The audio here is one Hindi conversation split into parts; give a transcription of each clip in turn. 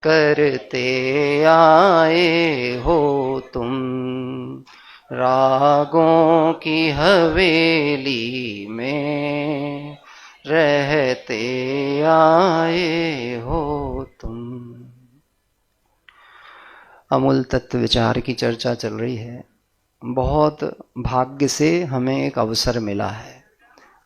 करते आए हो तुम, रागों की हवेली में रहते आए हो तुम। अमूल तत्व विचार की चर्चा चल रही है। बहुत भाग्य से हमें एक अवसर मिला है,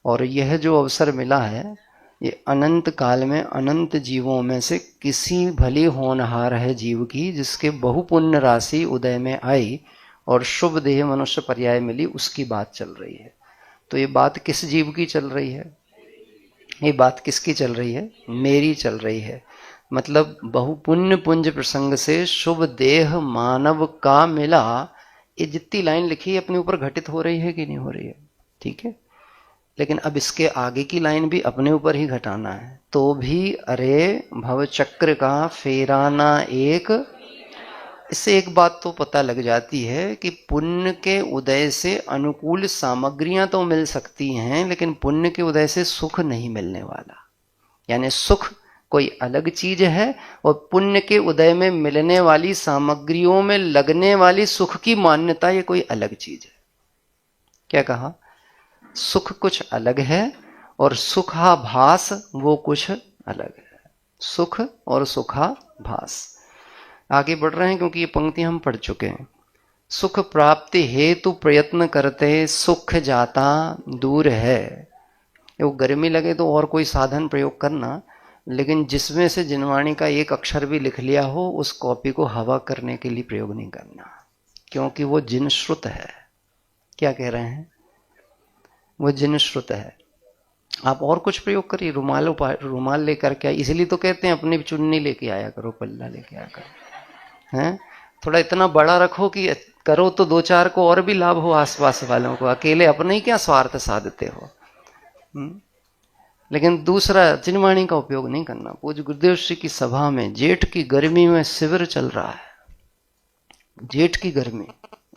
और यह जो अवसर मिला है ये अनंत काल में अनंत जीवों में से किसी भली होनहार है जीव की, जिसके बहुपुण्य राशि उदय में आई और शुभ देह मनुष्य पर्याय मिली, उसकी बात चल रही है। तो ये बात किस जीव की चल रही है? ये बात किसकी चल रही है? मेरी चल रही है। मतलब बहुपुण्य पुंज प्रसंग से शुभ देह मानव का मिला, ये जितनी लाइन लिखी है अपने ऊपर घटित हो रही है कि नहीं हो रही है? ठीक है, लेकिन अब इसके आगे की लाइन भी अपने ऊपर ही घटाना है। तो भी अरे भवचक्र का फेराना एक, इससे एक बात तो पता लग जाती है कि पुण्य के उदय से अनुकूल सामग्रियां तो मिल सकती हैं, लेकिन पुण्य के उदय से सुख नहीं मिलने वाला। यानी सुख कोई अलग चीज है, और पुण्य के उदय में मिलने वाली सामग्रियों में लगने वाली सुख की मान्यता ये कोई अलग चीज है। क्या कहा? सुख कुछ अलग है और सुखाभास वो कुछ अलग है। सुख और सुखाभास। आगे बढ़ रहे हैं क्योंकि ये पंक्ति हम पढ़ चुके हैं। सुख प्राप्ति हेतु प्रयत्न करते सुख जाता दूर है। वो गर्मी लगे तो और कोई साधन प्रयोग करना, लेकिन जिसमें से जिनवाणी का एक अक्षर भी लिख लिया हो उस कॉपी को हवा करने के लिए प्रयोग नहीं करना, क्योंकि वो जिन श्रुत है। क्या कह रहे हैं? वो जिन श्रुत है। आप और कुछ प्रयोग करिए, रुमाल लेकर के, इसलिए तो कहते हैं अपनी चुन्नी लेके आया करो, पल्ला लेके आया करो, हैं? थोड़ा इतना बड़ा रखो कि करो तो दो चार को और भी लाभ हो, आसपास वालों को। अकेले अपने ही क्या स्वार्थ साधते हो? लेकिन दूसरा जिनवाणी का उपयोग नहीं करना। पूज्य गुरुदेव श्री की सभा में जेठ की गर्मी में शिविर चल रहा है। जेठ की गर्मी,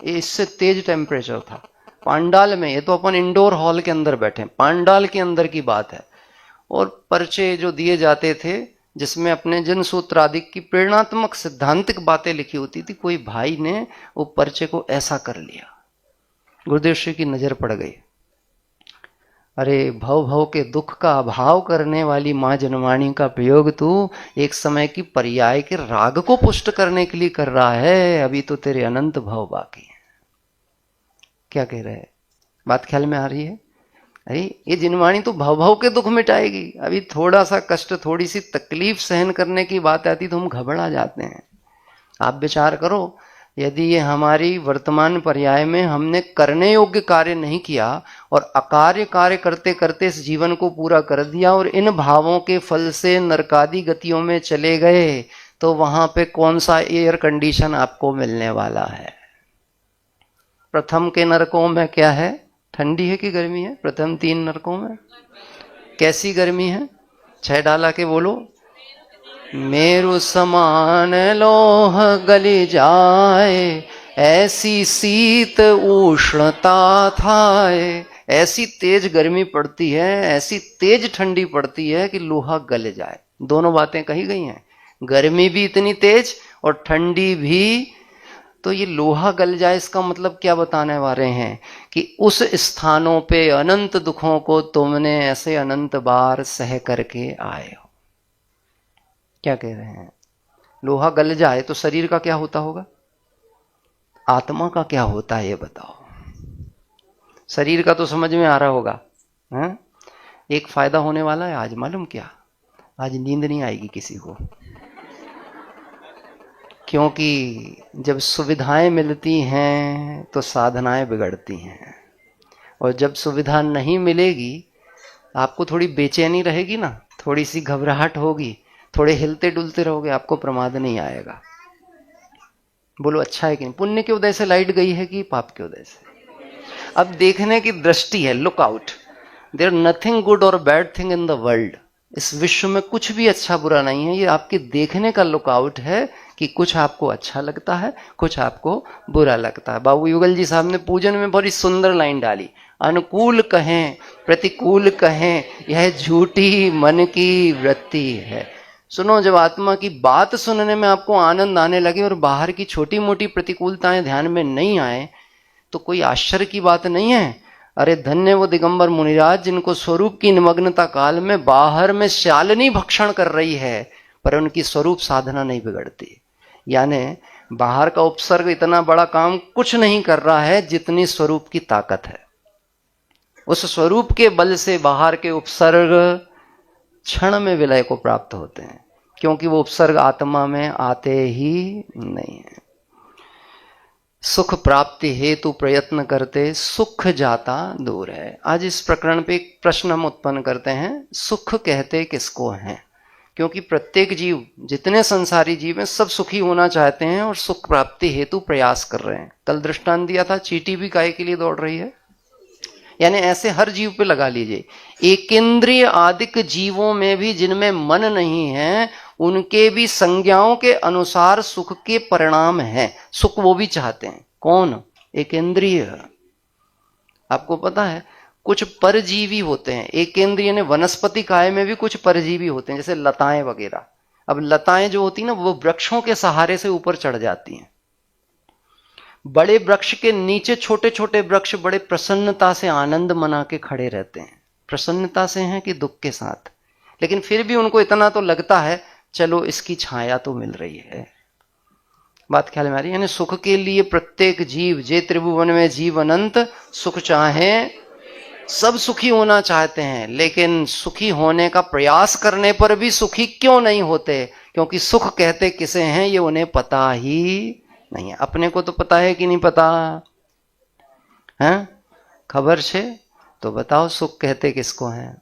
इससे तेज टेम्परेचर था पांडाल में। ये तो अपन इंडोर हॉल के अंदर बैठे, पांडाल के अंदर की बात है। और पर्चे जो दिए जाते थे जिसमें अपने जन सूत्र आदि की प्रेरणात्मक सिद्धांतिक बातें लिखी होती थी, कोई भाई ने वो पर्चे को ऐसा कर लिया, गुरुदेव श्री की नजर पड़ गई। अरे भव भव के दुख का अभाव करने वाली मां जनवाणी का प्रयोग तू एक समय की पर्याय के राग को पुष्ट करने के लिए कर रहा है, अभी तो तेरे अनंत भव बाकी है। क्या कह रहे हैं? बात ख्याल में आ रही है? अरे ये जिनवाणी तो भव भव के दुख मिटाएगी। अभी थोड़ा सा कष्ट, थोड़ी सी तकलीफ सहन करने की बात आती तो हम घबरा जाते हैं। आप विचार करो, यदि ये हमारी वर्तमान पर्याय में हमने करने योग्य कार्य नहीं किया और अकार्य कार्य करते करते इस जीवन को पूरा कर दिया और इन भावों के फल से नरकादी गतियों में चले गए, तो वहां पे कौन सा एयर कंडीशन आपको मिलने वाला है? प्रथम के नरकों में क्या है? ठंडी है कि गर्मी है? प्रथम 3 नरकों में कैसी गर्मी है? 6 डाला के बोलो। मेरु समान लोह गली जाए, ऐसी शीत उष्णता थाए। ऐसी तेज गर्मी पड़ती है, ऐसी तेज ठंडी पड़ती है कि लोहा गल जाए। दोनों बातें कही गई हैं, गर्मी भी इतनी तेज और ठंडी भी। तो ये लोहा गल जाए, इसका मतलब क्या बताने वाले हैं कि उस स्थानों पे अनंत दुखों को तुमने ऐसे अनंत बार सह करके आए हो। क्या कह रहे हैं? लोहा गल जाए तो शरीर का क्या होता होगा? आत्मा का क्या होता है ये बताओ। शरीर का तो समझ में आ रहा होगा, हैं? एक फायदा होने वाला है आज, मालूम क्या? आज नींद नहीं आएगी किसी को, क्योंकि जब सुविधाएं मिलती हैं तो साधनाएं बिगड़ती हैं, और जब सुविधा नहीं मिलेगी आपको थोड़ी बेचैनी रहेगी ना, थोड़ी सी घबराहट होगी, थोड़े हिलते डुलते रहोगे, आपको प्रमाद नहीं आएगा। बोलो अच्छा है कि नहीं? पुण्य के उदय से लाइट गई है कि पाप के उदय से? अब देखने की दृष्टि है, look out. There nothing good और bad thing in the world. इस विश्व में कुछ भी अच्छा बुरा नहीं है, ये आपके देखने का लुक आउट है कि कुछ आपको अच्छा लगता है, कुछ आपको बुरा लगता है। बाबू युगल जी साहब ने पूजन में बड़ी सुंदर लाइन डाली, अनुकूल कहें प्रतिकूल कहें यह झूठी मन की वृत्ति है। सुनो, जब आत्मा की बात सुनने में आपको आनंद आने लगे और बाहर की छोटी मोटी प्रतिकूलताएं ध्यान में नहीं आए, तो कोई आश्चर्य की बात नहीं है। अरे धन्य वो दिगंबर मुनिराज जिनको स्वरूप की निमग्नता काल में बाहर में शालिनी भक्षण कर रही है, पर उनकी स्वरूप साधना नहीं बिगड़ती। यानी बाहर का उपसर्ग इतना बड़ा काम कुछ नहीं कर रहा है जितनी स्वरूप की ताकत है। उस स्वरूप के बल से बाहर के उपसर्ग क्षण में विलय को प्राप्त होते हैं, क्योंकि वो उपसर्ग आत्मा में आते ही नहीं है। सुख प्राप्ति हेतु प्रयत्न करते सुख जाता दूर है। आज इस प्रकरण पे एक प्रश्न हम उत्पन्न करते हैं, सुख कहते किसको हैं? क्योंकि प्रत्येक जीव, जितने संसारी जीव हैं, सब सुखी होना चाहते हैं और सुख प्राप्ति हेतु प्रयास कर रहे हैं। कल दृष्टांत दिया था, चींटी भी काहे के लिए दौड़ रही है। यानी ऐसे हर जीव पे लगा लीजिए। एकेंद्रिय आदिक जीवों में भी जिनमें मन नहीं है, उनके भी संज्ञाओं के अनुसार सुख के परिणाम हैं। सुख वो भी चाहते हैं। कौन? एकेंद्रिय। आपको पता है कुछ परजीवी होते हैं। एकेंद्रिय ने वनस्पति काय में भी कुछ परजीवी होते हैं, जैसे लताएं वगैरह। अब लताएं जो होती है ना, वो वृक्षों के सहारे से ऊपर चढ़ जाती हैं। बड़े वृक्ष के नीचे छोटे छोटे वृक्ष बड़े प्रसन्नता से आनंद मना के खड़े रहते हैं। प्रसन्नता से हैं कि दुख के साथ, लेकिन फिर भी उनको इतना तो लगता है चलो इसकी छाया तो मिल रही है। बात ख्याल में आ रही है? यानी सुख के लिए प्रत्येक जीव, जे त्रिभुवन में जीव अनंत, सुख चाहे सब सुखी होना चाहते हैं, लेकिन सुखी होने का प्रयास करने पर भी सुखी क्यों नहीं होते? क्योंकि सुख कहते किसे हैं ये उन्हें पता ही नहीं है। अपने को तो पता है कि नहीं पता है? खबर छे तो बताओ, सुख कहते किसको हैं?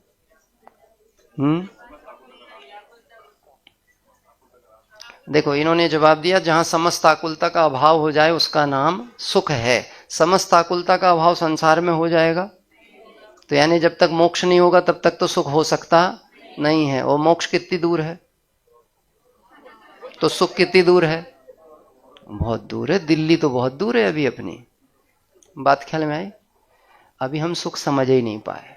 देखो, इन्होंने जवाब दिया, जहां समस्त आकुलता का अभाव हो जाए उसका नाम सुख है। समस्त आकुलता का अभाव संसार में हो जाएगा तो यानी जब तक मोक्ष नहीं होगा तब तक तो सुख हो सकता नहीं है। और मोक्ष कितनी दूर है? तो सुख कितनी दूर है? बहुत दूर है। दिल्ली तो बहुत दूर है अभी अपनी। बात ख्याल में आई? अभी हम सुख समझ ही नहीं पाए।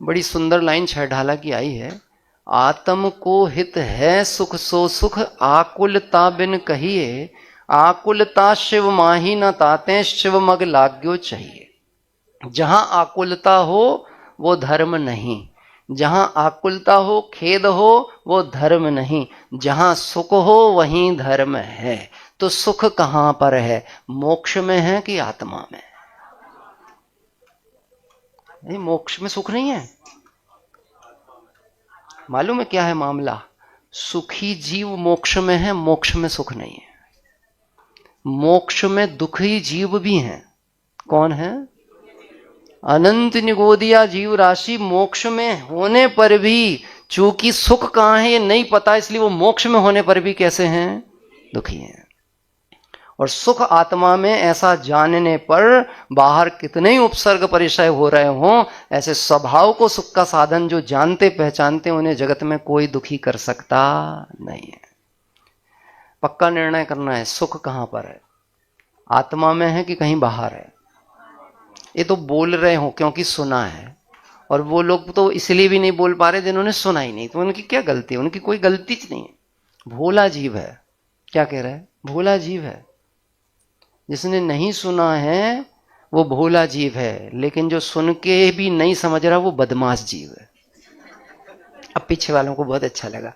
बड़ी सुंदर लाइन छहढाला की आई है, आत्म को हित है सुख सो सुख, आकुलता बिन कहिए, आकुलता शिव माही न ताते, शिव मग लाग्यो चाहिए। जहां आकुलता हो वो धर्म नहीं, जहां आकुलता हो, खेद हो, वो धर्म नहीं। जहां सुख हो वहीं धर्म है। तो सुख कहां पर है? मोक्ष में है कि आत्मा में? नहीं, मोक्ष में सुख नहीं है। मालूम है क्या है मामला? सुखी जीव मोक्ष में है, मोक्ष में सुख नहीं है। मोक्ष में दुखी जीव भी हैं। कौन है? अनंत निगोदिया जीव राशि मोक्ष में होने पर भी, चूंकि सुख कहां है ये नहीं पता, इसलिए वो मोक्ष में होने पर भी कैसे हैं? दुखी हैं। और सुख आत्मा में ऐसा जानने पर बाहर कितने ही उपसर्ग परिचय हो रहे हों, ऐसे स्वभाव को सुख का साधन जो जानते पहचानते, उन्हें जगत में कोई दुखी कर सकता नहीं है। पक्का निर्णय करना है, सुख कहां पर है? आत्मा में है कि कहीं बाहर है? ये तो बोल रहे हो क्योंकि सुना है, और वो लोग तो इसलिए भी नहीं बोल पा रहे जिन्होंने सुना ही नहीं। तो उनकी क्या गलती है? उनकी कोई गलती नहीं है। भोला जीव है। क्या कह रहा है? भोला जीव है। जिसने नहीं सुना है वो भोला जीव है, लेकिन जो सुन के भी नहीं समझ रहा वो बदमाश जीव है। अब पीछे वालों को बहुत अच्छा लगा।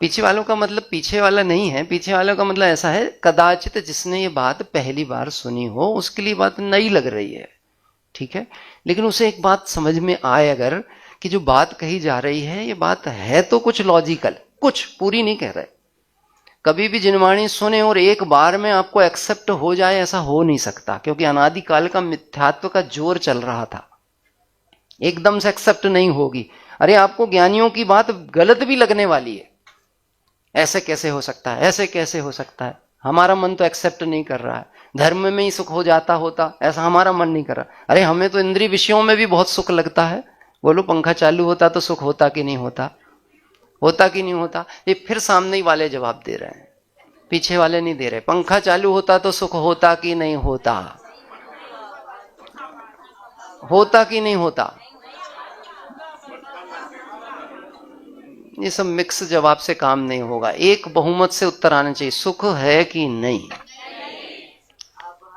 पीछे वालों का मतलब पीछे वाला नहीं है, पीछे वालों का मतलब ऐसा है, कदाचित जिसने ये बात पहली बार सुनी हो उसके लिए बात नई लग रही है, ठीक है, लेकिन उसे एक बात समझ में आए अगर कि जो बात कही जा रही है ये बात है तो कुछ लॉजिकल, कुछ पूरी नहीं कह रहे। कभी भी जिनवाणी सुने और एक बार में आपको एक्सेप्ट हो जाए ऐसा हो नहीं सकता, क्योंकि अनादिकाल का मिथ्यात्व का जोर चल रहा था। एकदम से एक्सेप्ट नहीं होगी। अरे आपको ज्ञानियों की बात गलत भी लगने वाली है। ऐसे कैसे हो सकता है, ऐसे कैसे हो सकता है, हमारा मन तो एक्सेप्ट नहीं कर रहा है, धर्म में ही सुख हो जाता होता, ऐसा हमारा मन नहीं कर रहा। अरे हमें तो इंद्रिय विषयों में भी बहुत सुख लगता है। बोलो पंखा चालू होता तो सुख होता कि नहीं होता? होता कि नहीं होता? ये फिर सामने वाले जवाब दे रहे हैं, पीछे वाले नहीं दे रहे। पंखा चालू होता तो सुख होता कि नहीं होता? होता कि नहीं होता? ये सब मिक्स जवाब से काम नहीं होगा। एक बहुमत से उत्तर आना चाहिए, सुख है कि नहीं?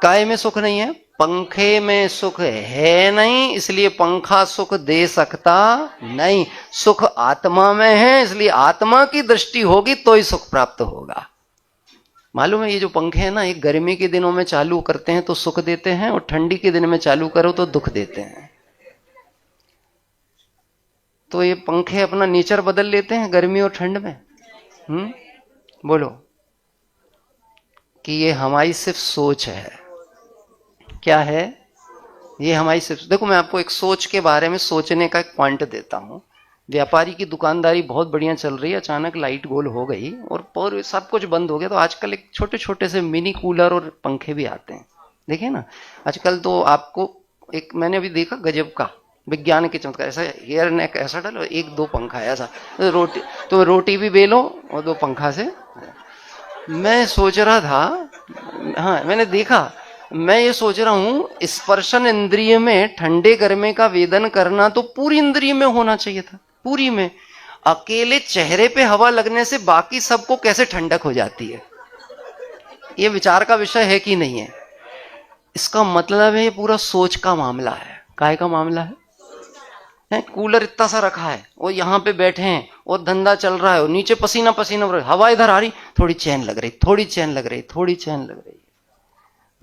काय में सुख नहीं है? पंखे में सुख है नहीं, इसलिए पंखा सुख दे सकता नहीं। सुख आत्मा में है, इसलिए आत्मा की दृष्टि होगी तो ही सुख प्राप्त होगा। मालूम है, ये जो पंखे हैं ना, एक गर्मी के दिनों में चालू करते हैं तो सुख देते हैं, और ठंडी के दिन में चालू करो तो दुख देते हैं। तो ये पंखे अपना नेचर बदल लेते हैं गर्मी और ठंड में। बोलो कि ये हमारी सिर्फ सोच है। क्या है? ये हमारी सिर्फ, देखो मैं आपको एक सोच के बारे में सोचने का एक पॉइंट देता हूं। व्यापारी की दुकानदारी बहुत बढ़िया चल रही है, अचानक लाइट गोल हो गई और सब कुछ बंद हो गया, तो आजकल एक छोटे छोटे से मिनी कूलर और पंखे भी आते हैं, देखिए ना आजकल। तो आपको एक मैंने अभी देखा गजब का विज्ञान के चमत्कार, ऐसा हेयर नेक ऐसा डालो, एक दो पंखा ऐसा, तो रोटी भी बेलो और दो पंखा से। मैं सोच रहा था, हाँ मैंने देखा, मैं ये सोच रहा हूं स्पर्शन इंद्रिय में ठंडे गर्मे का वेदन करना तो पूरी इंद्रिय में होना चाहिए था, पूरी में। अकेले चेहरे पे हवा लगने से बाकी सबको कैसे ठंडक हो जाती है? ये विचार का विषय है कि नहीं है? इसका मतलब है ये पूरा सोच का मामला है। काय का मामला है? कूलर इतना सा रखा है और यहाँ पे बैठे हैं और धंधा चल रहा है और नीचे पसीना पसीना, हवा इधर आ रही, थोड़ी चैन लग रही, थोड़ी चैन लग रही, थोड़ी चैन लग रही।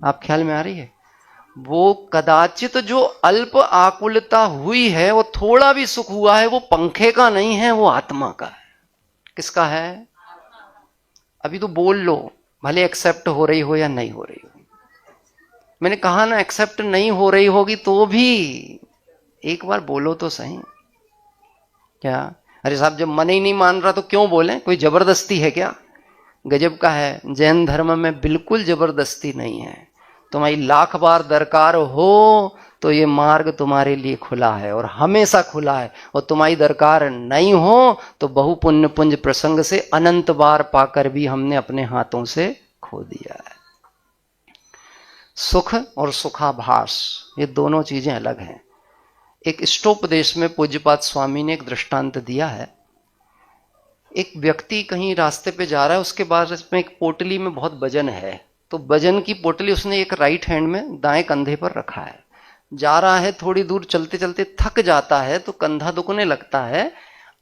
आप ख्याल में आ रही है? वो कदाचित जो अल्प आकुलता हुई है, वो थोड़ा भी सुख हुआ है, वो पंखे का नहीं है, वो आत्मा का है। किसका है? अभी तो बोल लो, भले एक्सेप्ट हो रही हो या नहीं हो रही हो। मैंने कहा ना, एक्सेप्ट नहीं हो रही होगी तो भी एक बार बोलो तो सही। क्या? अरे साहब जब मन ही नहीं मान रहा तो क्यों बोले? कोई जबरदस्ती है क्या? गजब का है, जैन धर्म में बिल्कुल जबरदस्ती नहीं है। तुम्हारी लाख बार दरकार हो तो ये मार्ग तुम्हारे लिए खुला है और हमेशा खुला है, और तुम्हारी दरकार नहीं हो तो बहु पुण्य पुंज प्रसंग से अनंत बार पाकर भी हमने अपने हाथों से खो दिया है। सुख और सुखाभास ये दोनों चीजें अलग हैं। एक इष्टोपदेश में पूज्यपाद स्वामी ने एक दृष्टांत दिया है। एक व्यक्ति कहीं रास्ते पे जा रहा है, उसके बाद इसमें एक पोटली में बहुत वजन है, तो वजन की पोटली उसने एक राइट हैंड में दाएं कंधे पर रखा है। जा रहा है, थोड़ी दूर चलते चलते थक जाता है तो कंधा दुखने लगता है।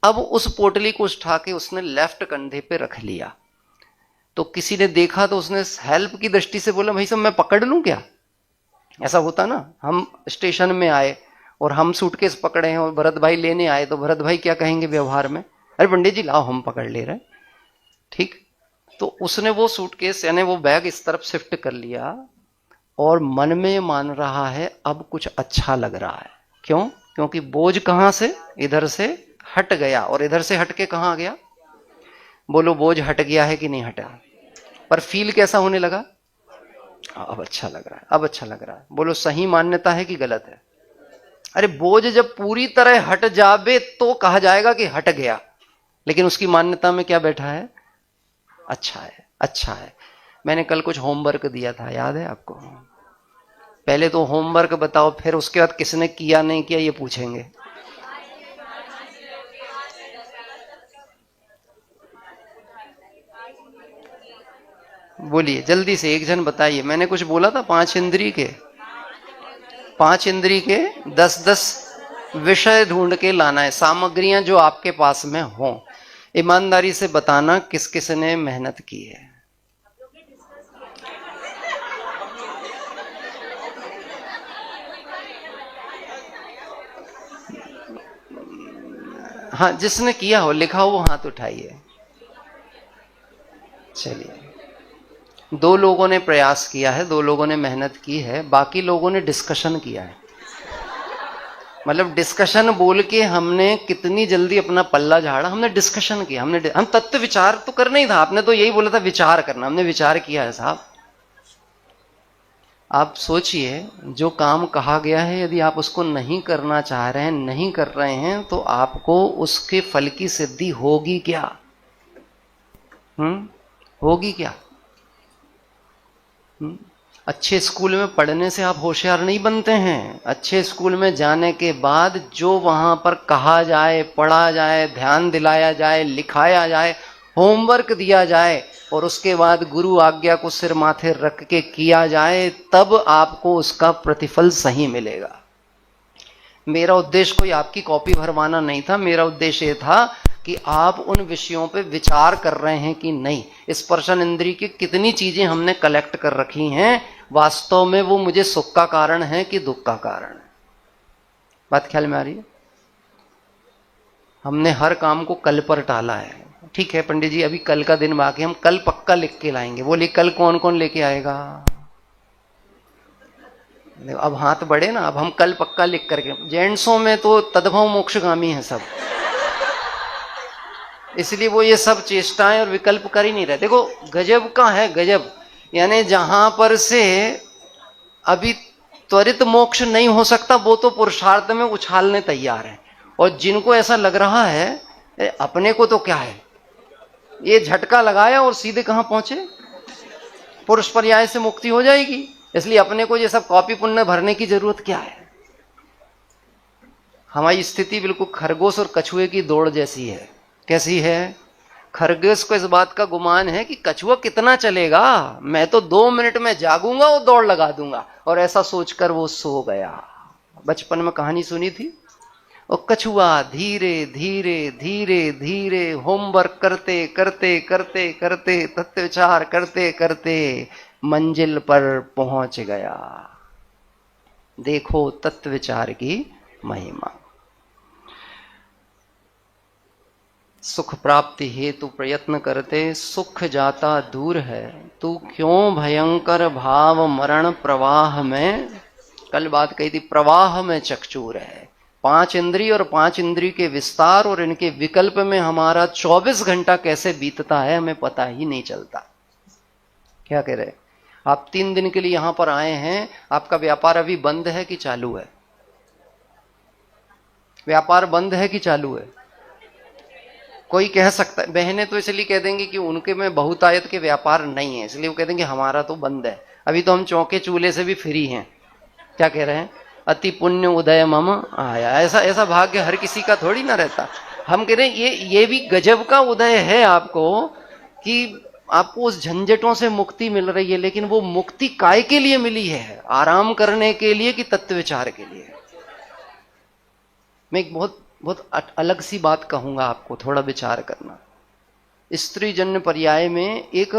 अब उस पोटली को उठा के उसने लेफ्ट कंधे पे रख लिया। तो किसी ने देखा तो उसने हेल्प की दृष्टि से बोला, भाई साहब मैं पकड़ लूं क्या? ऐसा होता ना, हम स्टेशन में आए और हम सूटकेस पकड़े हैं और भरत भाई लेने आए, तो भरत भाई क्या कहेंगे व्यवहार में? अरे पंडित जी लाओ हम पकड़ ले रहे। ठीक, तो उसने वो सूटकेस यानी वो बैग इस तरफ शिफ्ट कर लिया और मन में मान रहा है अब कुछ अच्छा लग रहा है। क्यों? क्योंकि बोझ कहां से? इधर से हट गया, और इधर से हट के कहां आ गया? बोलो बोझ हट गया है कि नहीं हटा? पर फील कैसा होने लगा? अब अच्छा लग रहा है, अब अच्छा लग रहा है। बोलो सही मान्यता है कि गलत है? अरे बोझ जब पूरी तरह हट जावे तो कहा जाएगा कि हट गया, लेकिन उसकी मान्यता में क्या बैठा है? अच्छा है, अच्छा है। मैंने कल कुछ होमवर्क दिया था, याद है आपको? पहले तो होमवर्क बताओ, फिर उसके बाद किसने किया नहीं किया ये पूछेंगे। बोलिए जल्दी से, एक जन बताइए। मैंने कुछ बोला था 5 इंद्री के 10-10 विषय ढूंढ के लाना है, सामग्रियां जो आपके पास में हो। ईमानदारी से बताना किस किस ने मेहनत की है। हाँ जिसने किया हो, लिखा हो, वो हाथ उठाइए। चलिए, 2 लोगों ने प्रयास किया है, 2 लोगों ने मेहनत की है, बाकी लोगों ने डिस्कशन किया है। मतलब डिस्कशन बोल के हमने कितनी जल्दी अपना पल्ला झाड़ा, हमने डिस्कशन किया। हम तत्व विचार तो करना ही था, आपने तो यही बोला था विचार करना, हमने विचार किया है साहब। आप सोचिए, जो काम कहा गया है यदि आप उसको नहीं करना चाह रहे हैं, नहीं कर रहे हैं, तो आपको उसके फल की सिद्धि होगी क्या? होगी क्या? अच्छे स्कूल में पढ़ने से आप होशियार नहीं बनते हैं। अच्छे स्कूल में जाने के बाद जो वहां पर कहा जाए, पढ़ा जाए, ध्यान दिलाया जाए, लिखाया जाए, होमवर्क दिया जाए और उसके बाद गुरु आज्ञा को सिर माथे रख के किया जाए, तब आपको उसका प्रतिफल सही मिलेगा। मेरा उद्देश्य कोई आपकी कॉपी भरवाना नहीं था। मेरा उद्देश्य ये था कि आप उन विषयों पे विचार कर रहे हैं कि नहीं। स्पर्शन इंद्रिय की कितनी चीजें हमने कलेक्ट कर रखी हैं, वास्तव में वो मुझे सुख का कारण है कि दुख का कारण है। बात ख्याल में आ रही है? हमने हर काम को कल पर टाला है। ठीक है पंडित जी, अभी कल का दिन बाकी, हम कल पक्का लिख के लाएंगे। बोलिए कल कौन कौन लेके आएगा? अब हाथ बढ़े ना, अब हम कल पक्का लिख करके। जेंट्सों में तो तद्भव मोक्षगामी है सब, इसलिए वो ये सब चेष्टाएं और विकल्प कर ही नहीं रहे। देखो गजब का है, गजब। यानी जहां पर से अभी त्वरित मोक्ष नहीं हो सकता, वो तो पुरुषार्थ में उछालने तैयार है। और जिनको ऐसा लग रहा है अपने को तो क्या है, ये झटका लगाया और सीधे कहां पहुंचे, पुरुष पर्याय से मुक्ति हो जाएगी। इसलिए अपने को ये सब कॉपी पुण्य भरने की जरूरत क्या है। हमारी स्थिति बिल्कुल खरगोश और कछुए की दौड़ जैसी है। कैसी है? खरगोश को इस बात का गुमान है कि कछुआ कितना चलेगा, मैं तो 2 मिनट में जागूंगा और दौड़ लगा दूंगा, और ऐसा सोचकर वो सो गया। बचपन में कहानी सुनी थी। और कछुआ धीरे धीरे धीरे धीरे होमवर्क करते करते करते करते तत्व विचार करते करते मंजिल पर पहुंच गया। देखो तत्व विचार की महिमा। सुख प्राप्ति हेतु प्रयत्न करते सुख जाता दूर है, तू क्यों भयंकर भाव मरण प्रवाह में। कल बात कही थी, प्रवाह में चकचूर है। 5 इंद्रिय और 5 इंद्रिय के विस्तार और इनके विकल्प में हमारा 24 घंटा कैसे बीतता है हमें पता ही नहीं चलता। क्या कह रहे? आप 3 दिन के लिए यहां पर आए हैं, आपका व्यापार अभी बंद है कि चालू है? व्यापार बंद है कि चालू है? कोई कह सकता है, बहनें तो इसलिए कह देंगे कि उनके में बहुतायत के व्यापार नहीं है, इसलिए वो कह देंगे हमारा तो बंद है। अभी तो हम चौके चूल्हे से भी फ्री हैं। क्या कह रहे हैं? अति पुण्य उदय मम आया। ऐसा भाग्य हर किसी का थोड़ी ना रहता। हम कह रहे हैं ये भी गजब का उदय है आपको कि आपको उस झंझटों से मुक्ति मिल रही है। लेकिन वो मुक्ति काय के लिए मिली है? आराम करने के लिए कि तत्व विचार के लिए? मैं एक बहुत अलग सी बात कहूंगा आपको, थोड़ा विचार करना। स्त्री जन्य पर्याय में एक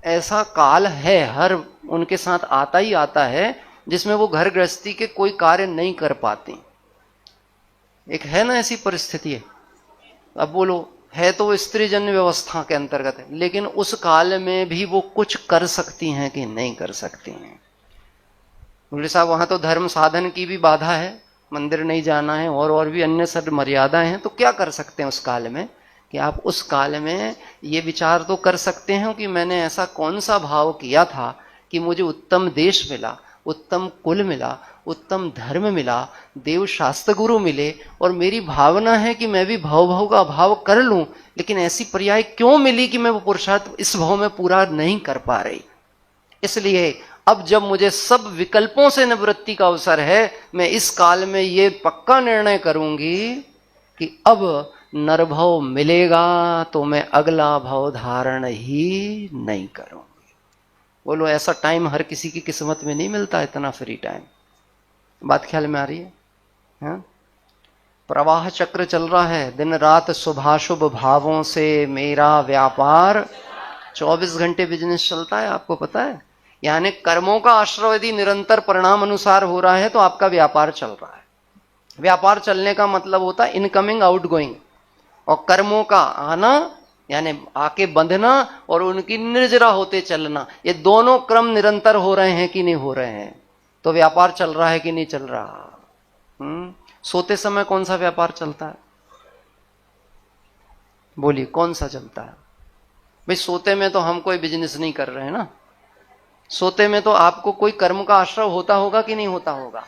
ऐसा काल है, हर उनके साथ आता ही आता है, जिसमें वो घर गृहस्थी के कोई कार्य नहीं कर पाती। एक है ना ऐसी परिस्थिति है। अब बोलो, है तो वो स्त्री जन्य व्यवस्था के अंतर्गत है, लेकिन उस काल में भी वो कुछ कर सकती हैं कि नहीं कर सकती हैं? बोले साहब वहां तो धर्म साधन की भी बाधा है, मंदिर नहीं जाना है, और भी अन्य सब मर्यादाएं हैं। तो क्या कर सकते हैं उस काल में? कि आप उस काल में ये विचार तो कर सकते हैं कि मैंने ऐसा कौन सा भाव किया था कि मुझे उत्तम देश मिला, उत्तम कुल मिला, उत्तम धर्म मिला, देव शास्त्र गुरु मिले, और मेरी भावना है कि मैं भी भाव का अभाव कर लूं, लेकिन ऐसी पर्याय क्यों मिली कि मैं वो पुरुषार्थ इस भाव में पूरा नहीं कर पा रही। इसलिए अब जब मुझे सब विकल्पों से निवृत्ति का अवसर है, मैं इस काल में ये पक्का निर्णय करूंगी कि अब नरभव मिलेगा तो मैं अगला भव धारण ही नहीं करूंगी। बोलो, ऐसा टाइम हर किसी की किस्मत में नहीं मिलता, इतना फ्री टाइम। बात ख्याल में आ रही है? हाँ? प्रवाह चक्र चल रहा है, दिन रात शुभाशुभ भावों से मेरा व्यापार। 24 घंटे बिजनेस चलता है, आपको पता है। यानी कर्मों का आश्रय यदि निरंतर परिणाम अनुसार हो रहा है तो आपका व्यापार चल रहा है। व्यापार चलने का मतलब होता है इनकमिंग आउटगोइंग, और कर्मों का आना यानी आके बंधना और उनकी निर्जरा होते चलना, ये दोनों क्रम निरंतर हो रहे हैं कि नहीं हो रहे हैं, तो व्यापार चल रहा है कि नहीं चल रहा। सोते समय कौन सा व्यापार चलता है? बोलिए, कौन सा चलता है? भाई सोते में तो हम कोई बिजनेस नहीं कर रहे हैं ना। सोते में तो आपको कोई कर्म का आश्रय होता होगा कि नहीं होता होगा?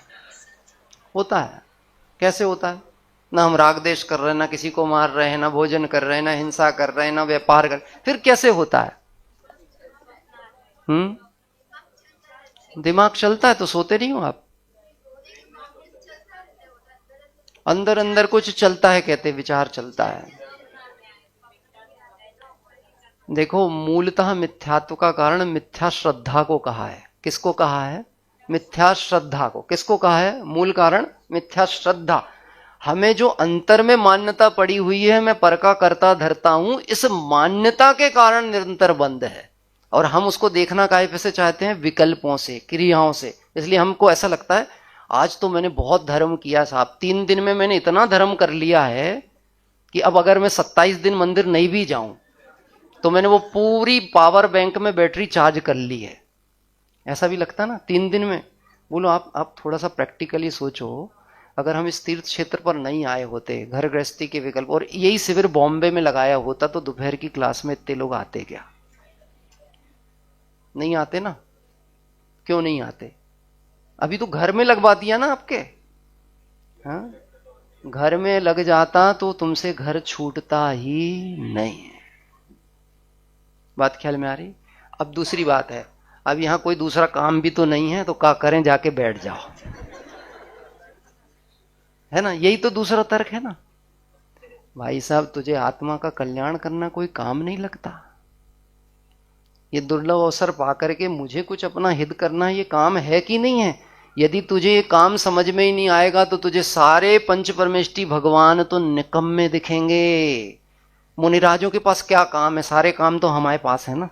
होता है। कैसे होता है? ना हम राग देश कर रहे हैं, ना किसी को मार रहे हैं, ना भोजन कर रहे हैं, ना हिंसा कर रहे हैं, ना व्यापार कर, फिर कैसे होता है? दिमाग चलता है तो सोते नहीं हो आप? अंदर अंदर कुछ चलता है, कहते विचार चलता है। देखो, मूलतः मिथ्यात्व का कारण मिथ्या श्रद्धा को कहा है। किसको कहा है? मिथ्या श्रद्धा को। किसको कहा है? मूल कारण मिथ्या श्रद्धा। हमें जो अंतर में मान्यता पड़ी हुई है, मैं पर का कर्ता धरता हूं, इस मान्यता के कारण निरंतर बंद है। और हम उसको देखना काहे से चाहते हैं? विकल्पों से, क्रियाओं से। इसलिए हमको ऐसा लगता है आज तो मैंने बहुत धर्म किया साहब, 3 दिन में मैंने इतना धर्म कर लिया है कि अब अगर मैं 27 दिन मंदिर नहीं भी जाऊं तो मैंने वो पूरी पावर बैंक में बैटरी चार्ज कर ली है। ऐसा भी लगता ना 3 दिन में। बोलो आप थोड़ा सा प्रैक्टिकली सोचो, अगर हम इस तीर्थ क्षेत्र पर नहीं आए होते, घर गृहस्थी के विकल्प, और यही शिविर बॉम्बे में लगाया होता, तो दोपहर की क्लास में इतने लोग आते क्या? नहीं आते ना। क्यों नहीं आते? अभी तो घर में लगवा दिया ना आपके। हाँ, घर में लग जाता तो तुमसे घर छूटता ही नहीं है। बात ख्याल में आ रही? अब दूसरी बात है, अब यहां कोई दूसरा काम भी तो नहीं है, तो क्या करें? जाके बैठ जाओ, है ना? यही तो दूसरा तर्क है ना। भाई साहब, तुझे आत्मा का कल्याण करना कोई काम नहीं लगता? ये दुर्लभ अवसर पाकर के मुझे कुछ अपना हित करना, ये काम है कि नहीं है? यदि तुझे ये काम समझ में ही नहीं आएगा तो तुझे सारे पंच परमेष्टि भगवान तो निकम्मे दिखेंगे। मुनिराजों के पास क्या काम है? सारे काम तो हमारे पास है ना।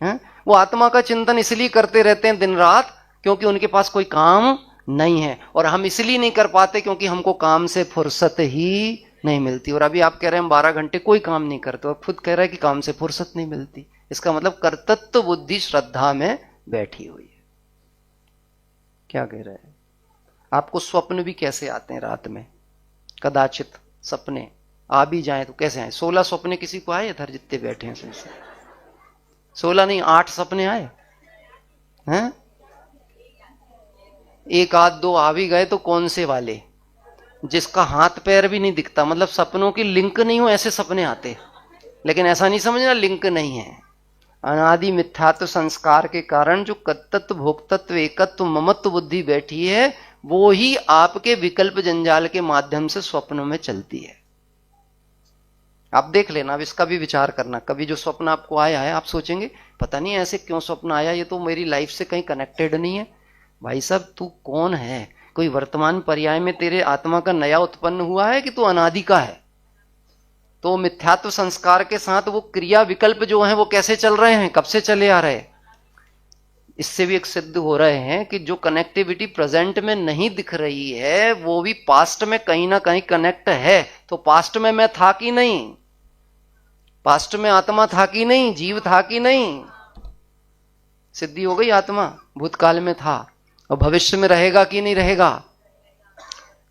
है? वो आत्मा का चिंतन इसलिए करते रहते हैं दिन रात क्योंकि उनके पास कोई काम नहीं है, और हम इसलिए नहीं कर पाते क्योंकि हमको काम से फुर्सत ही नहीं मिलती। और अभी आप कह रहे हैं हम 12 घंटे कोई काम नहीं करते, और खुद कह रहे हैं कि काम से फुर्सत नहीं मिलती। इसका मतलब कर्तृत्व बुद्धि श्रद्धा में बैठी हुई है। क्या कह रहे हैं? आपको स्वप्न भी कैसे आते हैं रात में? कदाचित सपने आ भी जाए तो कैसे आए? 16 सपने किसी को आए इधर जितने बैठे हैं? 16 नहीं, 8 सपने आए हैं। एक आध दो आ भी गए तो कौन से वाले? जिसका हाथ पैर भी नहीं दिखता, मतलब सपनों की लिंक नहीं हो, ऐसे सपने आते। लेकिन ऐसा नहीं समझना लिंक नहीं है। अनादि मिथ्यात्व संस्कार के कारण जो कर्तृत्व भोक्तत्व एकत्व ममत्व बुद्धि बैठी है, वो ही आपके विकल्प जंजाल के माध्यम से स्वप्नों में चलती है। आप देख लेना, अब इसका भी विचार करना। कभी जो स्वप्न आपको आया है, आप सोचेंगे पता नहीं ऐसे क्यों स्वप्न आया, ये तो मेरी लाइफ से कहीं कनेक्टेड नहीं है। भाई साहब, तू कौन है? कोई वर्तमान पर्याय में तेरे आत्मा का नया उत्पन्न हुआ है कि तू अनादि का है? तो मिथ्यात्व संस्कार के साथ वो क्रिया विकल्प जो है वो कैसे चल रहे हैं, कब से चले आ रहे हैं? इससे भी एक सिद्ध हो रहे हैं कि जो कनेक्टिविटी प्रेजेंट में नहीं दिख रही है, वो भी पास्ट में कहीं ना कहीं कनेक्ट है। तो पास्ट में मैं था कि नहीं? पास्ट में आत्मा था कि नहीं? जीव था कि नहीं? सिद्धि हो गई, आत्मा भूतकाल में था, और भविष्य में रहेगा कि नहीं रहेगा?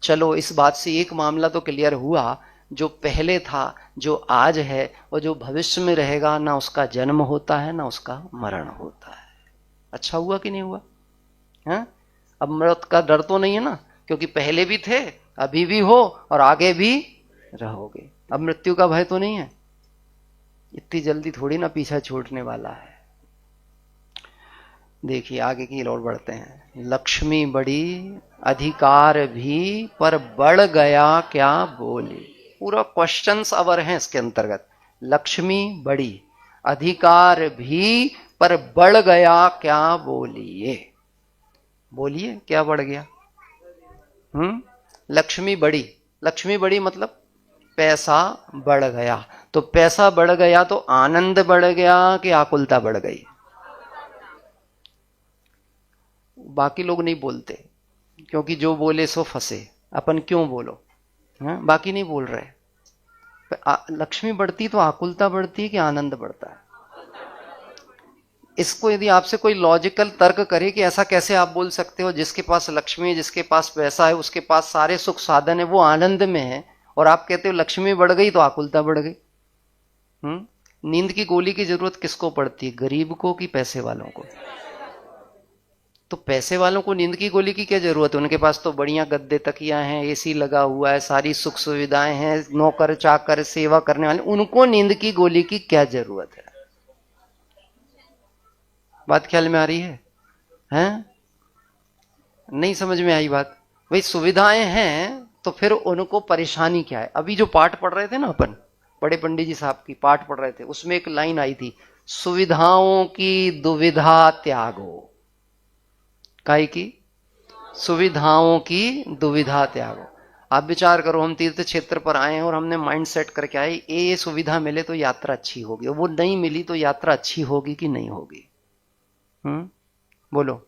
चलो, इस बात से एक मामला तो क्लियर हुआ, जो पहले था, जो आज है, और जो भविष्य में रहेगा, ना उसका जन्म होता है ना उसका मरण होता है। अच्छा हुआ कि नहीं हुआ? है? अब मृत का डर तो नहीं है ना, क्योंकि पहले भी थे, अभी भी हो और आगे भी रहोगे। अब मृत्यु का भय तो नहीं है। इतनी जल्दी थोड़ी ना पीछा छूटने वाला है। देखिए आगे की ओर बढ़ते हैं। लक्ष्मी बड़ी अधिकार भी, पर बढ़ गया क्या बोले। पूरा क्वेश्चंस अवर हैं इसके अंतर्गत। लक्ष्मी बड़ी, अधिकार भी, पर बढ़ गया क्या बोलिए। बोलिए क्या बढ़ गया? लक्ष्मी बड़ी, लक्ष्मी बड़ी मतलब पैसा बढ़ गया। तो पैसा बढ़ गया तो आनंद बढ़ गया कि आकुलता बढ़ गई? बाकी लोग नहीं बोलते, क्योंकि जो बोले सो फंसे। अपन क्यों बोलो? बाकी नहीं बोल रहे। लक्ष्मी बढ़ती तो आकुलता बढ़ती है कि आनंद बढ़ता है? इसको यदि आपसे कोई लॉजिकल तर्क करे कि ऐसा कैसे आप बोल सकते हो, जिसके पास लक्ष्मी है, जिसके पास पैसा है, उसके पास सारे सुख साधन है, वो आनंद में है, और आप कहते हो लक्ष्मी बढ़ गई तो आकुलता बढ़ गई। नींद की गोली की जरूरत किसको पड़ती है, गरीब को कि पैसे वालों को? तो पैसे वालों को नींद की गोली की क्या जरूरत है? उनके पास तो बढ़िया गद्दे तकिया हैं, एसी लगा हुआ है, सारी सुख सुविधाएं हैं, नौकर चाकर सेवा करने वाले, उनको नींद की गोली की क्या जरूरत है? बात ख्याल में आ रही है? हैं? नहीं समझ में आई बात? भाई सुविधाएं हैं तो फिर उनको परेशानी क्या है? अभी जो पाठ पढ़ रहे थे ना अपन, बड़े पंडित जी साहब की पाठ पढ़ रहे थे, उसमें एक लाइन आई थी, सुविधाओं की दुविधा त्यागो। काहे की? सुविधाओं की दुविधा त्यागो। आप विचार करो, हम तीर्थ क्षेत्र पर आए हैं और हमने माइंड सेट करके आए ये सुविधा मिले तो यात्रा अच्छी होगी, और वो नहीं मिली तो यात्रा अच्छी होगी कि नहीं होगी? बोलो।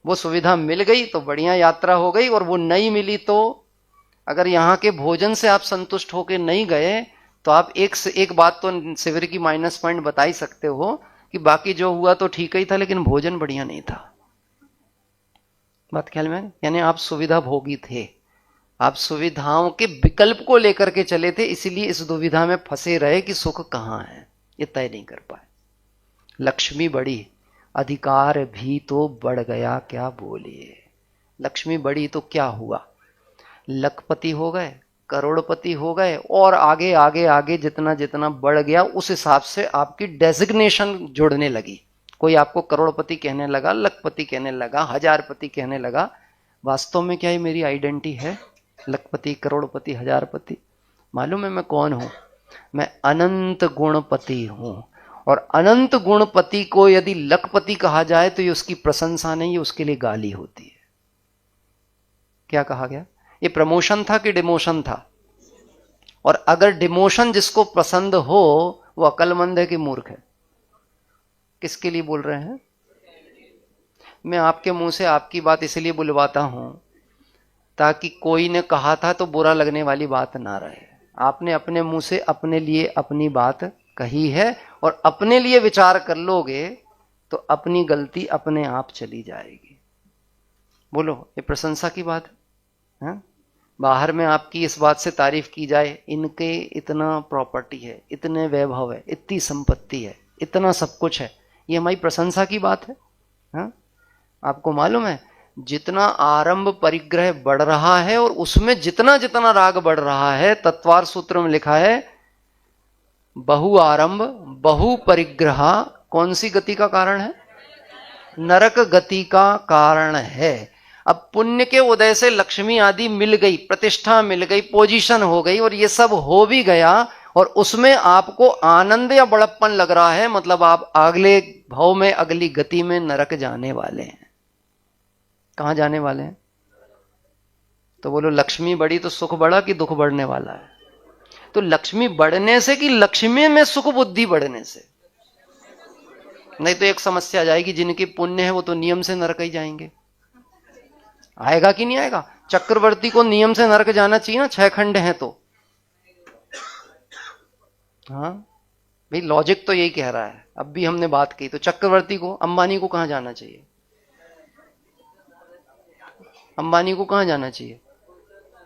वो सुविधा मिल गई तो बढ़िया यात्रा हो गई, और वो नहीं मिली तो अगर यहां के भोजन से आप संतुष्ट होकर नहीं गए तो आप एक बात तो शिविर की माइनस पॉइंट बता ही सकते हो कि बाकी जो हुआ तो ठीक ही था लेकिन भोजन बढ़िया नहीं था। बात ख्याल में? यानी आप सुविधा भोगी थे, आप सुविधाओं के विकल्प को लेकर के चले थे, इसीलिए इस दुविधा में फंसे रहे कि सुख कहां है ये तय नहीं कर पाए। लक्ष्मी बढ़ी, अधिकार भी तो बढ़ गया, क्या बोलिए। लक्ष्मी बढ़ी तो क्या हुआ? लखपति हो गए, करोड़पति हो गए, और आगे आगे आगे जितना जितना बढ़ गया उस हिसाब से आपकी डेजिग्नेशन जुड़ने लगी। कोई आपको करोड़पति कहने लगा, लखपति कहने लगा, हजारपति कहने लगा। वास्तव में क्या ये मेरी आइडेंटिटी है? लखपति, करोड़पति, हजारपति? मालूम है मैं कौन हूं? मैं अनंत गुणपति हूं। और अनंत गुणपति को यदि लखपति कहा जाए तो ये उसकी प्रशंसा नहीं, ये उसके लिए गाली होती है। क्या कहा गया? ये प्रमोशन था कि डिमोशन था? और अगर डिमोशन जिसको पसंद हो वो अक्लमंद है कि मूर्ख है? किसके लिए बोल रहे हैं? मैं आपके मुंह से आपकी बात इसलिए बुलवाता हूं ताकि कोई ने कहा था तो बुरा लगने वाली बात ना रहे। आपने अपने मुंह से अपने लिए अपनी बात कही है, और अपने लिए विचार कर लोगे तो अपनी गलती अपने आप चली जाएगी। बोलो, ये प्रशंसा की बात है? बाहर में आपकी इस बात से तारीफ की जाए, इनके इतना प्रॉपर्टी है, इतने वैभव है, इतनी संपत्ति है, इतना सब कुछ है, ये हमारी प्रशंसा की बात है? हाँ? आपको मालूम है जितना आरंभ परिग्रह बढ़ रहा है और उसमें जितना जितना राग बढ़ रहा है, तत्वार सूत्र में लिखा है बहु आरंभ बहु परिग्रह कौन सी गति का कारण है? नरक गति का कारण है। अब पुण्य के उदय से लक्ष्मी आदि मिल गई, प्रतिष्ठा मिल गई, पोजीशन हो गई, और ये सब हो भी गया, और उसमें आपको आनंद या बड़प्पन लग रहा है, मतलब आप अगले भाव में, अगली गति में नरक जाने वाले हैं। कहां जाने वाले हैं? तो बोलो, लक्ष्मी बढ़ी तो सुख बढ़ा कि दुख बढ़ने वाला है? तो लक्ष्मी बढ़ने से कि लक्ष्मी में सुख बुद्धि बढ़ने से? नहीं तो एक समस्या आ जाएगी, जिनके पुण्य है वो तो नियम से नरक ही जाएंगे। आएगा कि नहीं आएगा? चक्रवर्ती को नियम से नरक जाना चाहिए ना, 6 खंड हैं तो। हाँ भाई, लॉजिक तो यही कह रहा है। अब भी हमने बात की तो चक्रवर्ती को, अंबानी को कहां जाना चाहिए? अंबानी को कहां जाना चाहिए?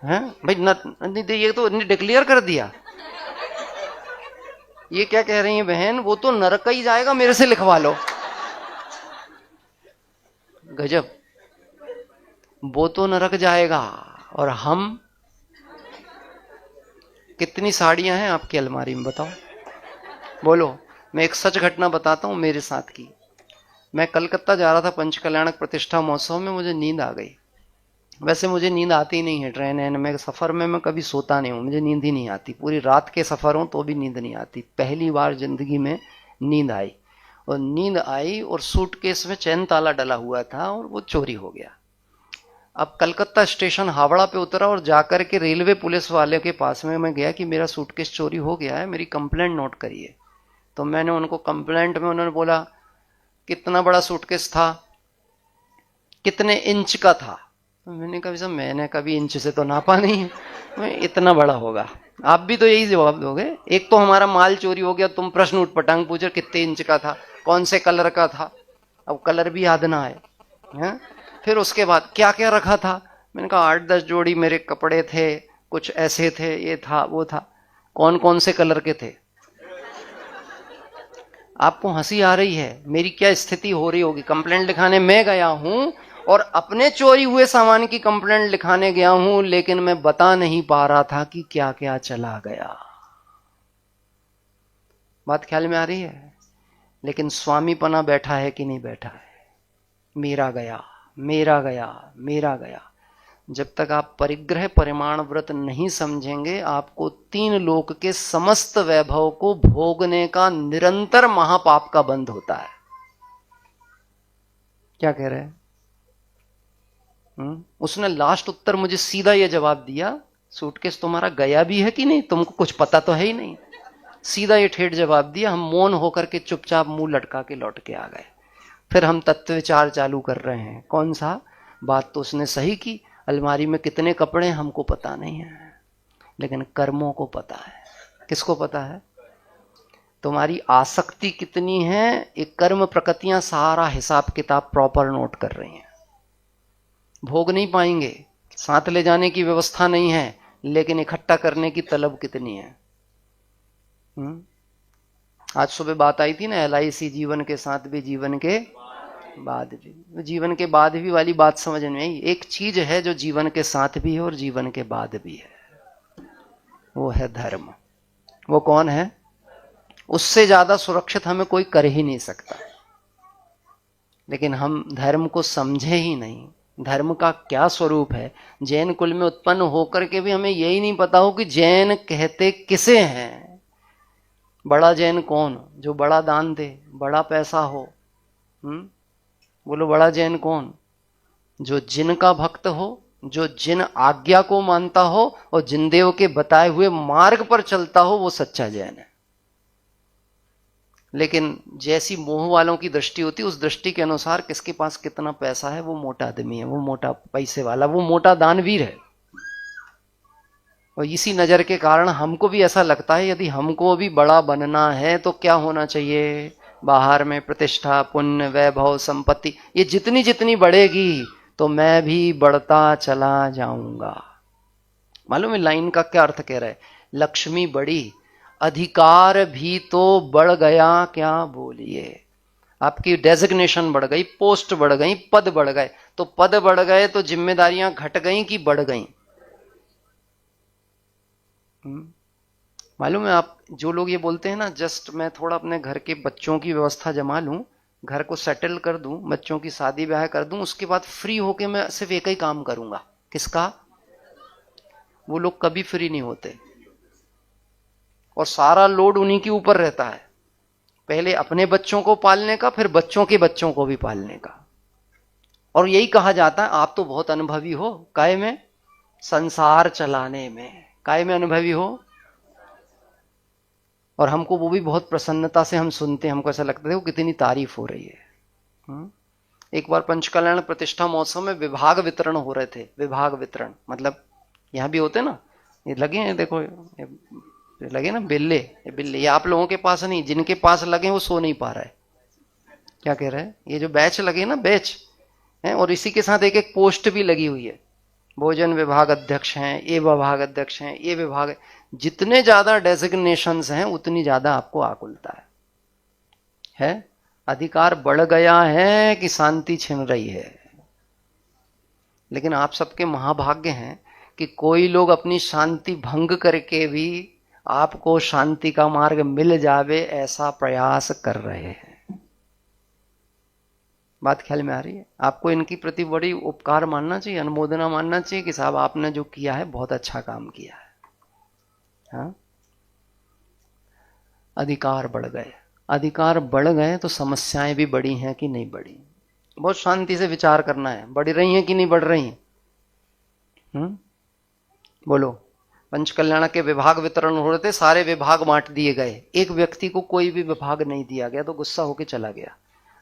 हैं भाई? ये तो डिक्लेयर कर दिया। ये क्या कह रही है बहन? वो तो नरक ही जाएगा, मेरे से लिखवा लो। गजब, वो तो नरक जाएगा और हम? कितनी साड़ियां हैं आपकी अलमारी में बताओ? बोलो। मैं एक सच घटना बताता हूं मेरे साथ की। मैं कलकत्ता जा रहा था पंचकल्याणक प्रतिष्ठा महोत्सव में, मुझे नींद आ गई। वैसे मुझे नींद आती नहीं है, ट्रेन में सफर में मैं कभी सोता नहीं हूं, मुझे नींद ही नहीं आती। पूरी रात के सफर हो तो भी नींद नहीं आती। पहली बार जिंदगी में नींद आई, और नींद आई और सूटकेस में चैन ताला डला हुआ था और वो चोरी हो गया। अब कलकत्ता स्टेशन हावड़ा पे उतरा और जाकर के रेलवे पुलिस वाले के पास में मैं गया कि मेरा सूटकेस चोरी हो गया है, मेरी कंप्लेंट नोट करिए। तो मैंने उनको कंप्लेंट में, उन्होंने बोला कितना बड़ा सूटकेस था, कितने इंच का था? मैंने कहा साहब मैंने कभी इंच से तो नापा नहीं है, इतना बड़ा होगा। आप भी तो यही जवाब दोगे। एक तो हमारा माल चोरी हो गया, तुम प्रश्न उठपटांग पूछो कितने इंच का था, कौन से कलर का था, अब कलर भी याद ना है। फिर उसके बाद क्या क्या रखा था? मैंने कहा 8-10 जोड़ी मेरे कपड़े थे, कुछ ऐसे थे, ये था वो था। कौन कौन से कलर के थे? आपको हंसी आ रही है, मेरी क्या स्थिति हो रही होगी? कंप्लेंट लिखाने मैं गया हूं और अपने चोरी हुए सामान की कंप्लेंट लिखाने गया हूं, लेकिन मैं बता नहीं पा रहा था कि क्या क्या चला गया। बात ख्याल में आ रही है? लेकिन स्वामीपना बैठा है कि नहीं बैठा है? मेरा गया, मेरा गया, मेरा गया। जब तक आप परिग्रह परिमाण व्रत नहीं समझेंगे, आपको 3 लोक के समस्त वैभव को भोगने का निरंतर महापाप का बंध होता है। क्या कह रहे हैं? उसने लास्ट उत्तर मुझे सीधा यह जवाब दिया, सूटकेस तुम्हारा गया भी है कि नहीं, तुमको कुछ पता तो है ही नहीं। सीधा ये ठेठ जवाब दिया। हम मौन होकर के चुपचाप मुंह लटका के लौट के आ गए। फिर हम तत्व विचार चालू कर रहे हैं। कौन सा? बात तो उसने सही की, अलमारी में कितने कपड़े हमको पता नहीं है, लेकिन कर्मों को पता है। किसको पता है? तुम्हारी आसक्ति कितनी है, एक कर्म प्रकृतियां सारा हिसाब किताब प्रॉपर नोट कर रही हैं। भोग नहीं पाएंगे, साथ ले जाने की व्यवस्था नहीं है, लेकिन इकट्ठा करने की तलब कितनी है। आज सुबह बात आई थी ना, LIC जीवन के साथ भी, जीवन के बाद भी। जीवन के बाद भी वाली बात समझ में आई। एक चीज है जो जीवन के साथ भी है और जीवन के बाद भी है, वो है धर्म। वो कौन है? उससे ज्यादा सुरक्षित हमें कोई कर ही नहीं सकता। लेकिन हम धर्म को समझे ही नहीं। धर्म का क्या स्वरूप है? जैन कुल में उत्पन्न होकर के भी हमें यही नहीं पता हो कि जैन कहते किसे हैं। बड़ा जैन कौन? जो बड़ा दान दे, बड़ा पैसा हो। बोलो, बड़ा जैन कौन? जो जिन का भक्त हो, जो जिन आज्ञा को मानता हो और जिनदेव के बताए हुए मार्ग पर चलता हो, वो सच्चा जैन है। लेकिन जैसी मोह वालों की दृष्टि होती है, उस दृष्टि के अनुसार किसके पास कितना पैसा है, वो मोटा आदमी है, वो मोटा पैसे वाला, वो मोटा दानवीर है। और इसी नजर के कारण हमको भी ऐसा लगता है, यदि हमको भी बड़ा बनना है तो क्या होना चाहिए? बाहर में प्रतिष्ठा, पुण्य, वैभव, संपत्ति, ये जितनी जितनी बढ़ेगी तो मैं भी बढ़ता चला जाऊंगा। मालूम है लाइन का क्या अर्थ कह रहा है? लक्ष्मी बढ़ी, अधिकार भी तो बढ़ गया, क्या बोलिए। आपकी डेजिग्नेशन बढ़ गई, पोस्ट बढ़ गई, पद बढ़ गए। तो पद बढ़ गए तो जिम्मेदारियां घट गई कि बढ़ गई? मालूम है, आप जो लोग ये बोलते हैं ना, जस्ट मैं थोड़ा अपने घर के बच्चों की व्यवस्था जमा लूं, घर को सेटल कर दूं, बच्चों की शादी ब्याह कर दूं, उसके बाद फ्री होके मैं सिर्फ एक ही काम करूंगा। किसका? वो लोग कभी फ्री नहीं होते और सारा लोड उन्हीं के ऊपर रहता है। पहले अपने बच्चों को पालने का, फिर बच्चों के बच्चों को भी पालने का। और यही कहा जाता है, आप तो बहुत अनुभवी हो, काय में? संसार चलाने में। काय में अनुभवी हो? और हमको वो भी बहुत प्रसन्नता से हम सुनते हैं। हमको ऐसा लगता है वो कितनी तारीफ हो रही है। एक बार पंचकल्याण प्रतिष्ठा महोत्सव में विभाग वितरण हो रहे थे। विभाग वितरण मतलब यहां भी होते ना, ये लगे हैं, देखो ये लगे ना बिल्ले, ये बिल्ले, ये आप लोगों के पास नहीं, जिनके पास लगे वो सो नहीं पा रहा है। क्या कह रहे हैं? ये जो बैच लगे ना, बैच है, और इसी के साथ एक एक पोस्ट भी लगी हुई है। भोजन विभाग अध्यक्ष हैं, ये विभाग अध्यक्ष हैं, ये विभाग। जितने ज्यादा डेजिग्नेशंस हैं उतनी ज्यादा आपको आकुलता है? अधिकार बढ़ गया है कि शांति छिन रही है? लेकिन आप सबके महाभाग्य हैं कि कोई लोग अपनी शांति भंग करके भी आपको शांति का मार्ग मिल जावे ऐसा प्रयास कर रहे हैं। बात ख्याल में आ रही है? आपको इनकी प्रति बड़ी उपकार मानना चाहिए, अनुमोदना मानना चाहिए कि साहब आपने जो किया है बहुत अच्छा काम किया है। हाँ? अधिकार बढ़ गए। अधिकार बढ़ गए तो समस्याएं भी बढ़ी हैं कि नहीं बढ़ी? बहुत शांति से विचार करना है, बढ़ रही हैं कि नहीं बढ़ रही? बोलो। पंचकल्याण के विभाग वितरण हो रहे थे, सारे विभाग बांट दिए गए, एक व्यक्ति को कोई भी विभाग नहीं दिया गया तो गुस्सा होकर चला गया।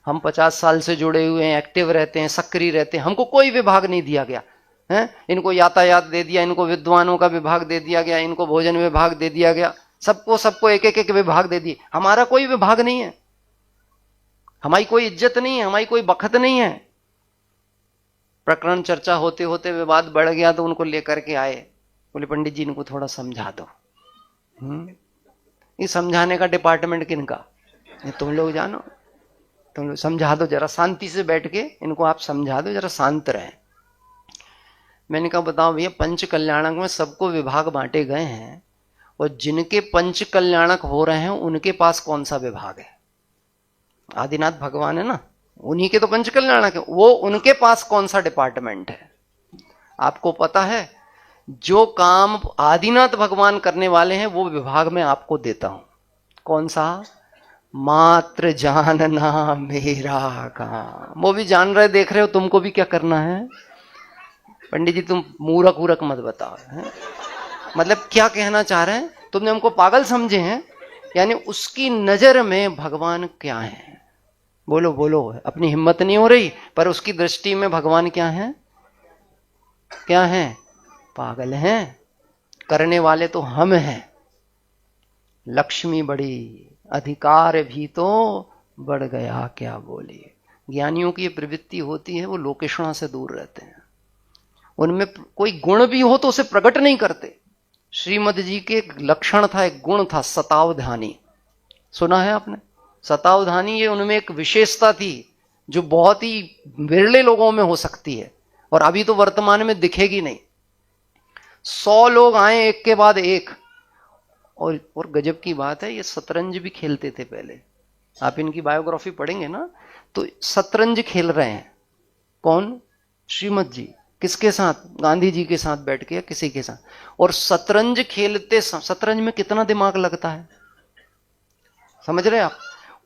हम 50 साल से जुड़े हुए हैं, एक्टिव रहते हैं, सक्रिय रहते हैं, हमको कोई विभाग नहीं दिया गया है। इनको यातायात दे दिया, इनको विद्वानों का विभाग दे दिया गया, इनको भोजन विभाग दे दिया गया, सबको एक एक विभाग दे दिए। हमारा कोई विभाग नहीं है, हमारी कोई इज्जत नहीं है, हमारी कोई बखत नहीं है। प्रकरण चर्चा होते होते विवाद बढ़ गया तो उनको लेकर के आए, बोले पंडित जी इनको थोड़ा समझा दो। ये समझाने का डिपार्टमेंट किनका? तुम लोग जानो, तुम लोग समझा दो जरा, शांति से बैठ के इनको आप समझा दो, जरा शांत रहे। मैंने कहा बताओ भैया, पंच कल्याणक में सबको विभाग बांटे गए हैं और जिनके पंच कल्याणक हो रहे हैं उनके पास कौन सा विभाग है? आदिनाथ भगवान है ना, उन्हीं के तो पंच कल्याण के, वो उनके पास कौन सा डिपार्टमेंट है? आपको पता है, जो काम आदिनाथ भगवान करने वाले हैं वो विभाग में आपको देता हूं। कौन सा? मात्र जानना मेरा काम। वो भी जान रहे, देख रहे हो, तुमको भी क्या करना है? पंडित जी तुम मूर्ख वूरख मत बताओ है? मतलब क्या कहना चाह रहे हैं? तुमने हमको पागल समझे हैं? यानी उसकी नजर में भगवान क्या है? बोलो बोलो, अपनी हिम्मत नहीं हो रही, पर उसकी दृष्टि में भगवान क्या है? क्या है? पागल हैं, करने वाले तो हम हैं। लक्ष्मी बड़ी, अधिकार भी तो बढ़ गया क्या बोलिए। ज्ञानियों की ये प्रवृत्ति होती है, वो लोकेशणा से दूर रहते हैं। उनमें कोई गुण भी हो तो उसे प्रकट नहीं करते। श्रीमद जी के एक लक्षण था, एक गुण था, सतावधानी। सुना है आपने? सतावधानी, ये उनमें एक विशेषता थी जो बहुत ही विरले लोगों में हो सकती है, और अभी तो वर्तमान में दिखेगी नहीं। 100 लोग आए एक के बाद एक, और गजब की बात है, ये शतरंज भी खेलते थे पहले। आप इनकी बायोग्राफी पढ़ेंगे ना तो शतरंज खेल रहे हैं। कौन? श्रीमद जी। किसके साथ? गांधी जी के साथ बैठ के या किसी के साथ। और शतरंज खेलते, शतरंज में कितना दिमाग लगता है, समझ रहे आप?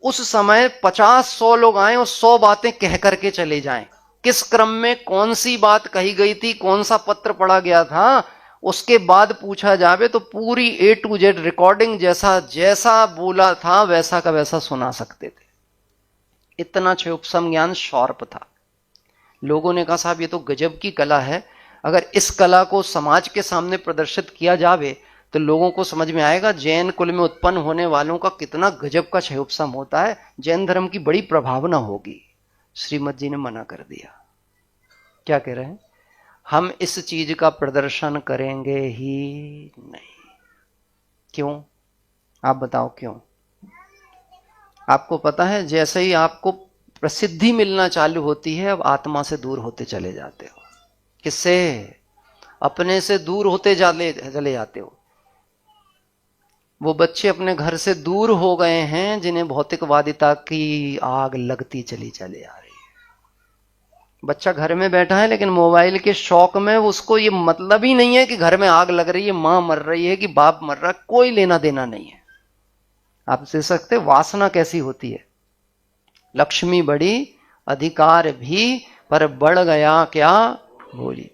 उस समय 50-100 लोग आए और 100 बातें कह करके चले जाएं। किस क्रम में कौन सी बात कही गई थी, कौन सा पत्र पढ़ा गया था, उसके बाद पूछा जावे तो पूरी A to Z रिकॉर्डिंग, जैसा जैसा बोला था वैसा का वैसा सुना सकते थे। इतना क्षयोपसम ज्ञान शॉर्प था। लोगों ने कहा साहब ये तो गजब की कला है, अगर इस कला को समाज के सामने प्रदर्शित किया जावे तो लोगों को समझ में आएगा जैन कुल में उत्पन्न होने वालों का कितना गजब का क्षयोपसम होता है, जैन धर्म की बड़ी प्रभावना होगी। श्रीमद जी ने मना कर दिया। क्या कह रहे हैं? हम इस चीज का प्रदर्शन करेंगे ही नहीं। क्यों? आप बताओ क्यों? आपको पता है, जैसे ही आपको प्रसिद्धि मिलना चालू होती है, अब आत्मा से दूर होते चले जाते हो। किससे? अपने से दूर होते चले जाते हो। वो बच्चे अपने घर से दूर हो गए हैं जिन्हें भौतिकवादिता की आग लगती चली चले आ रही है। बच्चा घर में बैठा है लेकिन मोबाइल के शौक में उसको ये मतलब ही नहीं है कि घर में आग लग रही है, मां मर रही है कि बाप मर रहा है, कोई लेना देना नहीं है। आप दे सकते वासना कैसी होती है? लक्ष्मी बड़ी, अधिकार भी, पर बढ़ गया क्या बोली।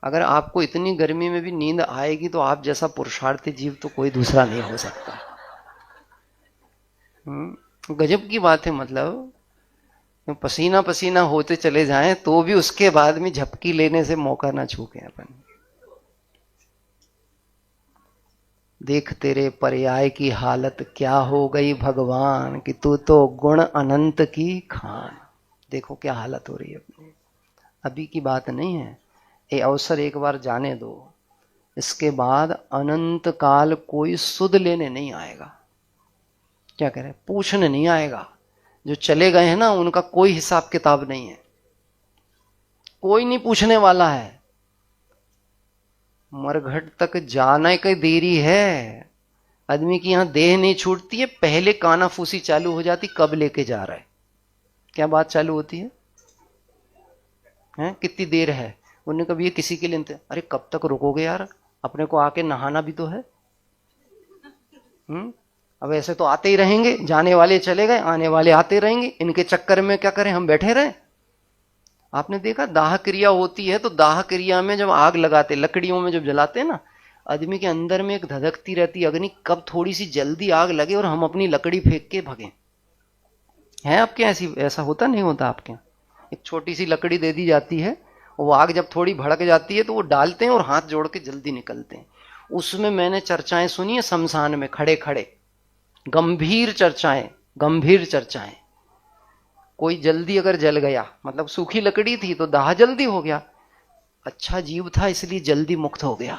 अगर आपको इतनी गर्मी में भी नींद आएगी तो आप जैसा पुरुषार्थी जीव तो कोई दूसरा नहीं हो सकता। गजब की बात है। मतलब पसीना पसीना होते चले जाएं तो भी उसके बाद में झपकी लेने से मौका ना चूके अपन। देख तेरे पर्याय की हालत क्या हो गई भगवान, कि तू तो गुण अनंत की खान। देखो क्या हालत हो रही है अपनी। अभी की बात नहीं है, ये अवसर एक बार जाने दो, इसके बाद अनंत काल कोई सुध लेने नहीं आएगा। क्या कह रहे हैं? पूछने नहीं आएगा। जो चले गए हैं ना उनका कोई हिसाब किताब नहीं है, कोई नहीं पूछने वाला है। मरघट तक जाने की देरी है। आदमी की यहां देह नहीं छूटती है, पहले कानाफूसी चालू हो जाती, कब लेके जा रहा है। क्या बात चालू होती है? कितनी देर है? उन्होंने कभी ये किसी के लिए, अरे कब तक रुकोगे यार, अपने को आके नहाना भी तो है। अब ऐसे तो आते ही रहेंगे, जाने वाले चले गए, आने वाले आते रहेंगे, इनके चक्कर में क्या करें, हम बैठे रहें। आपने देखा दाह क्रिया होती है तो दाह क्रिया में जब आग लगाते, लकड़ियों में जब जलाते ना, आदमी के अंदर में एक धधकती रहती अग्नि, कब थोड़ी सी जल्दी आग लगे और हम अपनी लकड़ी फेंक के भगे। है आपके ऐसा होता नहीं होता आपके? एक छोटी सी लकड़ी दे दी जाती है, वो आग जब थोड़ी भड़क जाती है तो वो डालते हैं और हाथ जोड़ के जल्दी निकलते हैं। उसमें मैंने चर्चाएं सुनी है, शमशान में खड़े खड़े गंभीर चर्चाएं। कोई जल्दी अगर जल गया, मतलब सूखी लकड़ी थी तो दाह जल्दी हो गया, अच्छा जीव था इसलिए जल्दी मुक्त हो गया,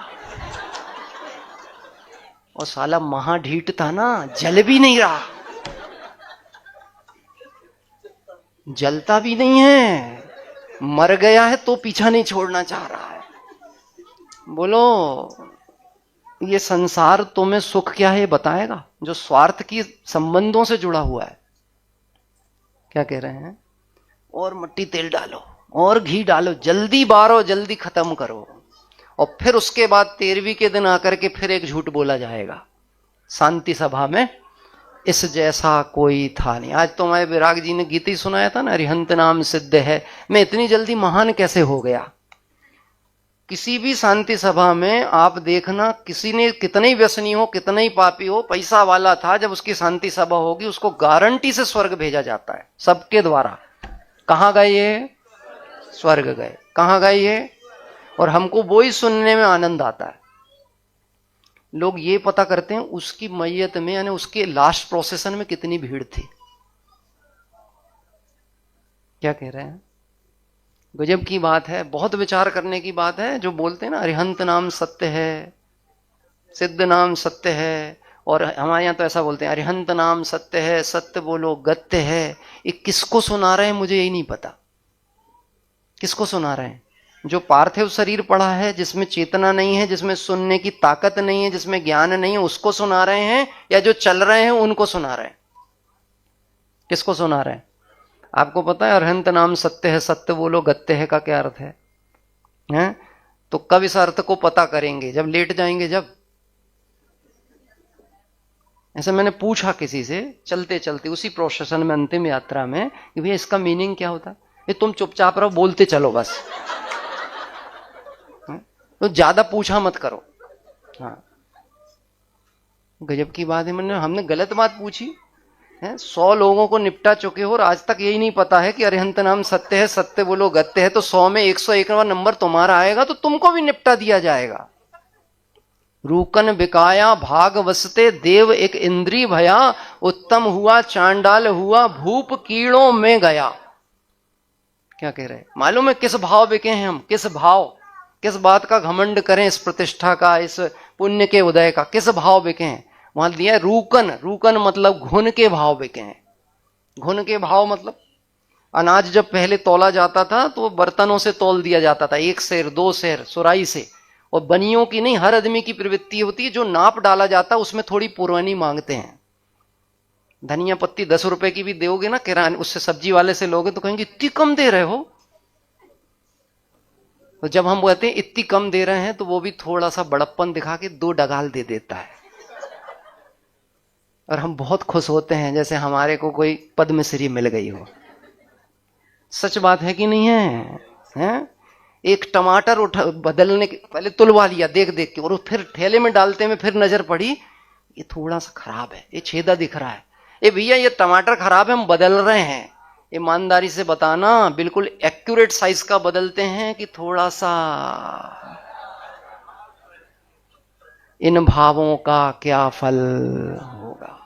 और साला महाढीठ था ना, जल भी नहीं रहा, जलता भी नहीं है, मर गया है तो पीछा नहीं छोड़ना चाह रहा है। बोलो ये संसार तुम्हें सुख क्या है बताएगा, जो स्वार्थ की संबंधों से जुड़ा हुआ है। क्या कह रहे हैं? और मट्टी तेल डालो और घी डालो, जल्दी बारो जल्दी खत्म करो। और फिर उसके बाद 13वीं के दिन आकर के फिर एक झूठ बोला जाएगा शांति सभा में, इस जैसा कोई था नहीं। आज तो हमारे विराग जी ने गीत ही सुनाया था ना, अरिहंत नाम सिद्ध है, मैं इतनी जल्दी महान कैसे हो गया। किसी भी शांति सभा में आप देखना, किसी ने कितने ही व्यसनी हो, कितने ही पापी हो, पैसा वाला था, जब उसकी शांति सभा होगी उसको गारंटी से स्वर्ग भेजा जाता है सबके द्वारा। कहां गए ये? स्वर्ग गए। कहां गए ये? और हमको वो ही सुनने में आनंद आता है। लोग ये पता करते हैं उसकी मैयत में, यानी उसके लास्ट प्रोसेसन में कितनी भीड़ थी। क्या कह रहे हैं? गजब की बात है, बहुत विचार करने की बात है। जो बोलते हैं ना अरिहंत नाम सत्य है, सिद्ध नाम सत्य है, और हमारे यहां तो ऐसा बोलते हैं अरिहंत नाम सत्य है, सत्य बोलो गत्य है। ये किसको सुना रहे हैं मुझे यही नहीं पता, किसको सुना रहे हैं? जो पार्थिव शरीर पड़ा है, जिसमें चेतना नहीं है, जिसमें सुनने की ताकत नहीं है, जिसमें ज्ञान नहीं है, उसको सुना रहे हैं, या जो चल रहे हैं उनको सुना रहे हैं? किसको सुना रहे हैं? आपको पता है अरिहंत नाम सत्य है, सत्य बोलो गत्य है का क्या अर्थ है? हैं? तो कब इस अर्थ को पता करेंगे? जब लेट जाएंगे। जब ऐसे मैंने पूछा किसी से चलते चलते उसी प्रोसेशन में, अंतिम यात्रा में, कि भैया इसका मीनिंग क्या होता है? ये तुम चुपचाप रहो, बोलते चलो बस, तो ज्यादा पूछा मत करो। हाँ, गजब की बात है। हमने गलत बात पूछी है। 100 लोगों को निपटा चुके हो और आज तक यही नहीं पता है कि अरिहंत नाम सत्य है, सत्य बोलो गत्य है। तो 100 में 101वां नंबर तुम्हारा आएगा तो तुमको भी निपटा दिया जाएगा। रूकन बिकाया भाग वसते देव एक इंद्री भया, उत्तम हुआ चांडाल हुआ भूप कीड़ों में गया। क्या कह रहे हैं? मालूम है किस भाव बिके हैं हम? किस भाव, किस बात का घमंड करें? इस प्रतिष्ठा का, इस पुण्य के उदय का किस भाव बिके हैं? वहां दिया रूकन। रूकन मतलब घुन के भाव बिके हैं। घुन के भाव मतलब अनाज जब पहले तौला जाता था तो बर्तनों से तौल दिया जाता था, 1 सेर 2 सेर सुराई से। और बनियों की नहीं, हर आदमी की प्रवृत्ति होती है, जो नाप डाला जाता है उसमें थोड़ी पुरवानी मांगते हैं। धनिया पत्ती 10 रुपए की भी दोगे ना किराने, उससे सब्जी वाले से लोगे तो कहेंगे इतनी कम दे रहे हो। तो जब हम कहते हैं इतनी कम दे रहे हैं तो वो भी थोड़ा सा बड़प्पन दिखा के 2 डगाल दे देता है, और हम बहुत खुश होते हैं जैसे हमारे को कोई पद्मश्री मिल गई हो। सच बात है कि नहीं है? हैं? एक टमाटर उठा बदलने के पहले तुलवा लिया देख देख के, और फिर ठेले में डालते में फिर नजर पड़ी ये थोड़ा सा खराब है, ये छेदा दिख रहा है। ए भैया ये टमाटर खराब है, हम बदल रहे हैं। ईमानदारी से बताना, बिल्कुल एक्यूरेट साइज का बदलते हैं कि थोड़ा सा? इन भावों का क्या फल होगा?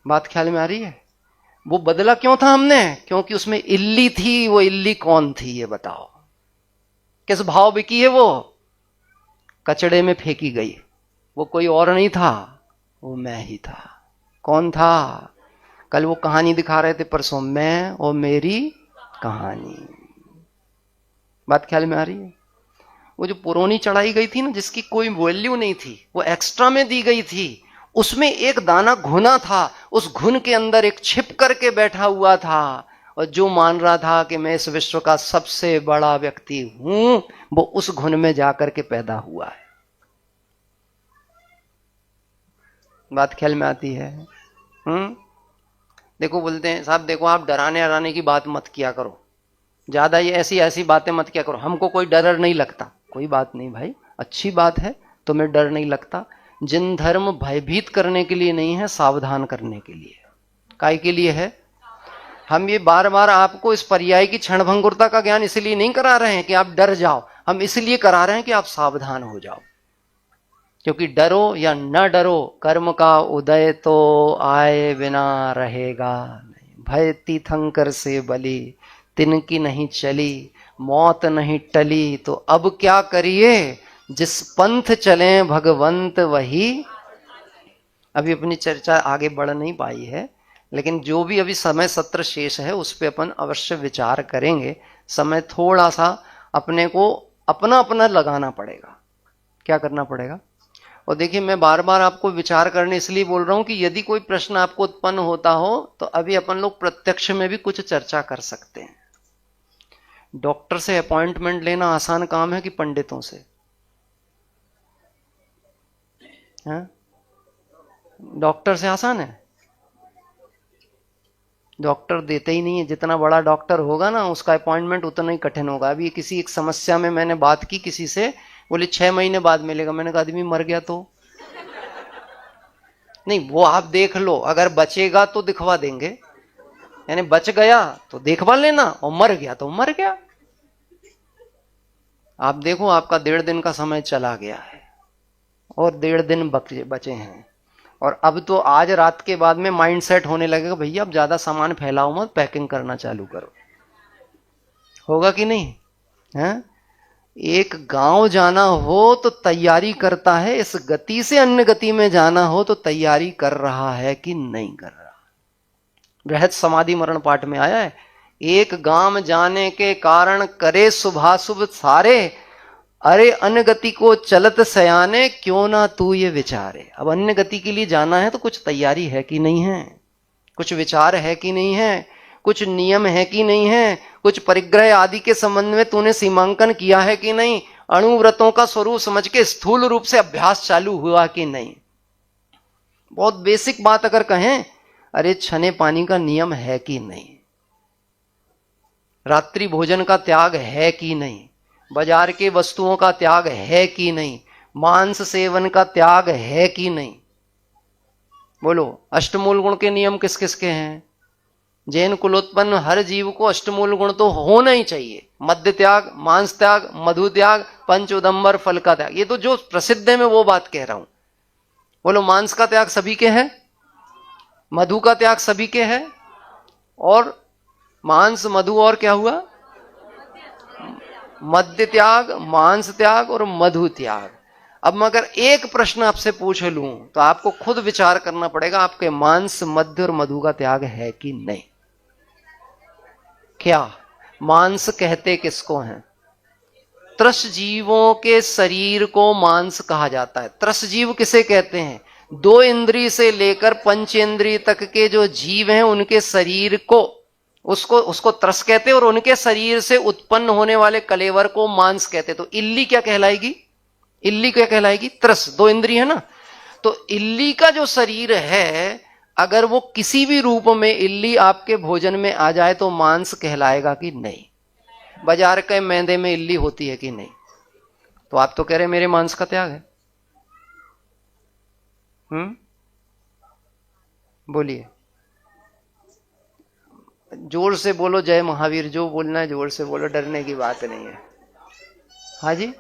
बात ख्याल में आ रही है? वो बदला क्यों था हमने? क्योंकि उसमें इल्ली थी। वो इल्ली कौन थी ये बताओ? किस भाव बिकी है वो? कचड़े में फेंकी गई। वो कोई और नहीं था, वो मैं ही था। कौन था? कल वो कहानी दिखा रहे थे परसों, मैं और मेरी कहानी। बात ख्याल में आ रही है? वो जो पुरोनी चढ़ाई गई थी ना, जिसकी कोई वैल्यू नहीं थी, वो एक्स्ट्रा में दी गई थी। उसमें एक दाना घुना था, उस घुन के अंदर एक छिप करके बैठा हुआ था, और जो मान रहा था कि मैं इस विश्व का सबसे बड़ा व्यक्ति हूं, वो उस घुन में जाकर के पैदा हुआ है। बात ख्याल में आती है? देखो बोलते हैं साहब देखो आप डराने डराने की बात मत किया करो, ज्यादा ये ऐसी ऐसी बातें मत किया करो, हमको कोई डर नहीं लगता। कोई बात नहीं भाई, अच्छी बात है, तुम्हें डर नहीं लगता। जिन धर्म भयभीत करने के लिए नहीं है, सावधान करने के लिए। काय के लिए है? हम ये बार बार आपको इस पर्याय की क्षणभंगुरता का ज्ञान इसलिए नहीं करा रहे हैं कि आप डर जाओ, हम इसलिए करा रहे हैं कि आप सावधान हो जाओ। क्योंकि डरो या न डरो, कर्म का उदय तो आए बिना रहेगा नहीं। भय तीर्थंकर से बली, तिनकी नहीं चली, मौत नहीं टली, तो अब क्या करिए, जिस पंथ चले भगवंत वही। अभी अपनी चर्चा आगे बढ़ नहीं पाई है, लेकिन जो भी अभी समय सत्र शेष है उस पर अपन अवश्य विचार करेंगे। समय थोड़ा सा अपने को अपना अपना लगाना पड़ेगा। क्या करना पड़ेगा? और देखिए, मैं बार बार आपको विचार करने इसलिए बोल रहा हूं कि यदि कोई प्रश्न आपको उत्पन्न होता हो तो अभी अपन लोग प्रत्यक्ष में भी कुछ चर्चा कर सकते हैं। डॉक्टर से अपॉइंटमेंट लेना आसान काम है कि पंडितों से? हाँ? डॉक्टर से आसान है? डॉक्टर देते ही नहीं है। जितना बड़ा डॉक्टर होगा ना, उसका अपॉइंटमेंट उतना ही कठिन होगा। अभी किसी एक समस्या में मैंने बात की किसी से, बोले 6 महीने बाद मिलेगा। मैंने कहा आदमी मर गया तो? नहीं, वो आप देख लो, अगर बचेगा तो दिखवा देंगे, यानी बच गया तो देखभाल लेना, और मर गया तो मर गया। आप देखो, आपका 1.5 दिन का समय चला गया है और 1.5 दिन बचे हैं। और अब तो आज रात के बाद में माइंड सेट होने लगेगा, भैया अब ज्यादा सामान फैलाओ मत, पैकिंग करना चालू करो। होगा कि नहीं? है? एक गांव जाना हो तो तैयारी करता है, इस गति से अन्य गति में जाना हो तो तैयारी कर रहा है कि नहीं कर रहा? बृहद समाधि मरण पाठ में आया है, एक गांव जाने के कारण करे शुभाशुभ सारे, अरे अन्य गति को चलत सयाने, क्यों ना तू ये विचारे। अब अन्य गति के लिए जाना है तो कुछ तैयारी है कि नहीं है, कुछ विचार है कि नहीं है, कुछ नियम है कि नहीं है, कुछ परिग्रह आदि के संबंध में तूने सीमांकन किया है कि नहीं, अणुव्रतों का स्वरूप समझ के स्थूल रूप से अभ्यास चालू हुआ कि नहीं। बहुत बेसिक बात अगर कहें, अरे छने पानी का नियम है कि नहीं, रात्रि भोजन का त्याग है कि नहीं, बाजार के वस्तुओं का त्याग है कि नहीं, मांस सेवन का त्याग है कि नहीं। बोलो, अष्टमूल गुण के नियम किस किस के हैं? जैन कुलोत्पन्न हर जीव को अष्टमूल गुण तो होना ही चाहिए। मद्य त्याग, मांस त्याग, मधु त्याग, पंच उदंबर फल का त्याग, ये तो जो प्रसिद्ध है मैं वो बात कह रहा हूं। बोलो, मांस का त्याग सभी के है, मधु का त्याग सभी के है, और मांस मधु और क्या हुआ? मद्य त्याग, मांस त्याग और मधु त्याग। अब मैं अगर एक प्रश्न आपसे पूछ लूं तो आपको खुद विचार करना पड़ेगा, आपके मांस, मद्य और मधु का त्याग है कि नहीं। क्या मांस कहते किसको हैं? त्रस जीवों के शरीर को मांस कहा जाता है। त्रस जीव किसे कहते हैं? 2 इंद्रिय से लेकर 5 इंद्रिय तक के जो जीव हैं उनके शरीर को, उसको त्रस कहते हैं, और उनके शरीर से उत्पन्न होने वाले कलेवर को मांस कहते हैं। तो इल्ली क्या कहलाएगी? इल्ली क्या कहलाएगी? त्रस, 2 इंद्रिय है ना। तो इल्ली का जो शरीर है, अगर वो किसी भी रूप में इल्ली आपके भोजन में आ जाए तो मांस कहलाएगा कि नहीं? बाजार के मैदे में इल्ली होती है कि नहीं? तो आप तो कह रहे मेरे मांस का त्याग है। बोलिए, जोर से बोलो, जय महावीर। जो बोलना है जोर से बोलो, डरने की बात नहीं है। हाँ जी,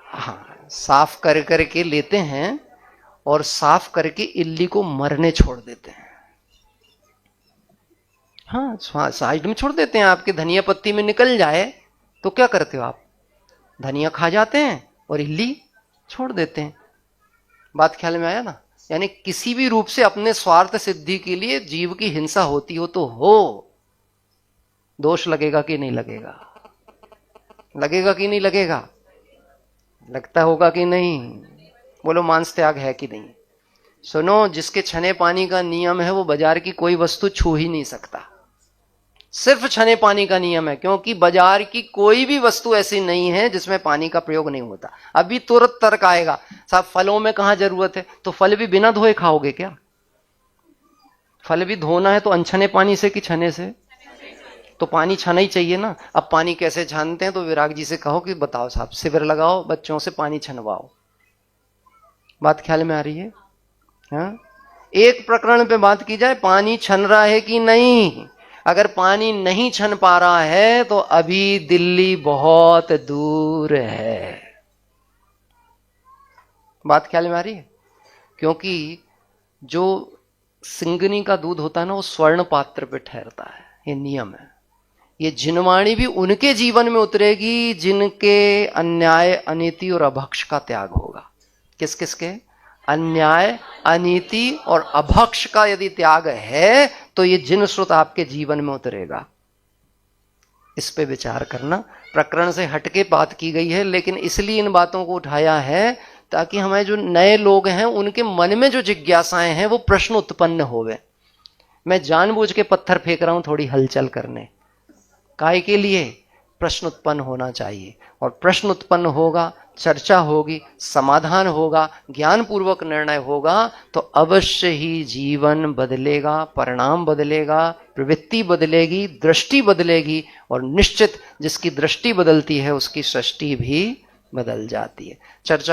हाँ, साफ कर करके लेते हैं और साफ करके इल्ली को मरने छोड़ देते हैं। हाँ, साइड में छोड़ देते हैं। आपके धनिया पत्ती में निकल जाए तो क्या करते हो आप? धनिया खा जाते हैं और इल्ली छोड़ देते हैं। बात ख्याल में आया ना? यानी किसी भी रूप से अपने स्वार्थ सिद्धि के लिए जीव की हिंसा होती हो तो हो, दोष लगेगा कि नहीं लगेगा? लगेगा कि नहीं लगेगा? लगता होगा कि नहीं? बोलो, मांस त्याग है कि नहीं? सुनो, जिसके छने पानी का नियम है वो बाजार की कोई वस्तु छू ही नहीं सकता। सिर्फ छने पानी का नियम है, क्योंकि बाजार की कोई भी वस्तु ऐसी नहीं है जिसमें पानी का प्रयोग नहीं होता। अभी तुरंत तर्क आएगा, साहब फलों में कहां जरूरत है? तो फल भी बिना धोए खाओगे क्या? फल भी धोना है तो अनछने पानी से कि छने से? तो पानी छाना ही चाहिए ना। अब पानी कैसे छानते हैं? तो विराग जी से कहो कि बताओ साहब, शिविर लगाओ, बच्चों से पानी छनवाओ। बात ख्याल में आ रही है? हाँ? एक प्रकरण पे बात की जाए, पानी छन रहा है कि नहीं। अगर पानी नहीं छन पा रहा है तो अभी दिल्ली बहुत दूर है। बात ख्याल में आ रही है? क्योंकि जो सिंगनी का दूध होता है ना, वो स्वर्ण पात्र पे ठहरता है, ये नियम है। ये जिनवाणी भी उनके जीवन में उतरेगी जिनके अन्याय, अनीति और अभक्ष का त्याग होगा। किस किस के? अन्याय, अनीति और अभक्ष का यदि त्याग है तो ये जिन श्रुत आपके जीवन में उतरेगा। इस पे विचार करना। प्रकरण से हटके बात की गई है, लेकिन इसलिए इन बातों को उठाया है ताकि हमारे जो नए लोग हैं उनके मन में जो जिज्ञासाएं हैं वो प्रश्न उत्पन्न होवे। मैं जानबूझ के पत्थर फेंक रहा हूं थोड़ी हलचल करने, काय के लिए? प्रश्न उत्पन्न होना चाहिए, और प्रश्न उत्पन्न होगा, चर्चा होगी, समाधान होगा, ज्ञान पूर्वक निर्णय होगा, तो अवश्य ही जीवन बदलेगा, परिणाम बदलेगा, प्रवृत्ति बदलेगी, दृष्टि बदलेगी, और निश्चित जिसकी दृष्टि बदलती है उसकी सृष्टि भी बदल जाती है। चर्चा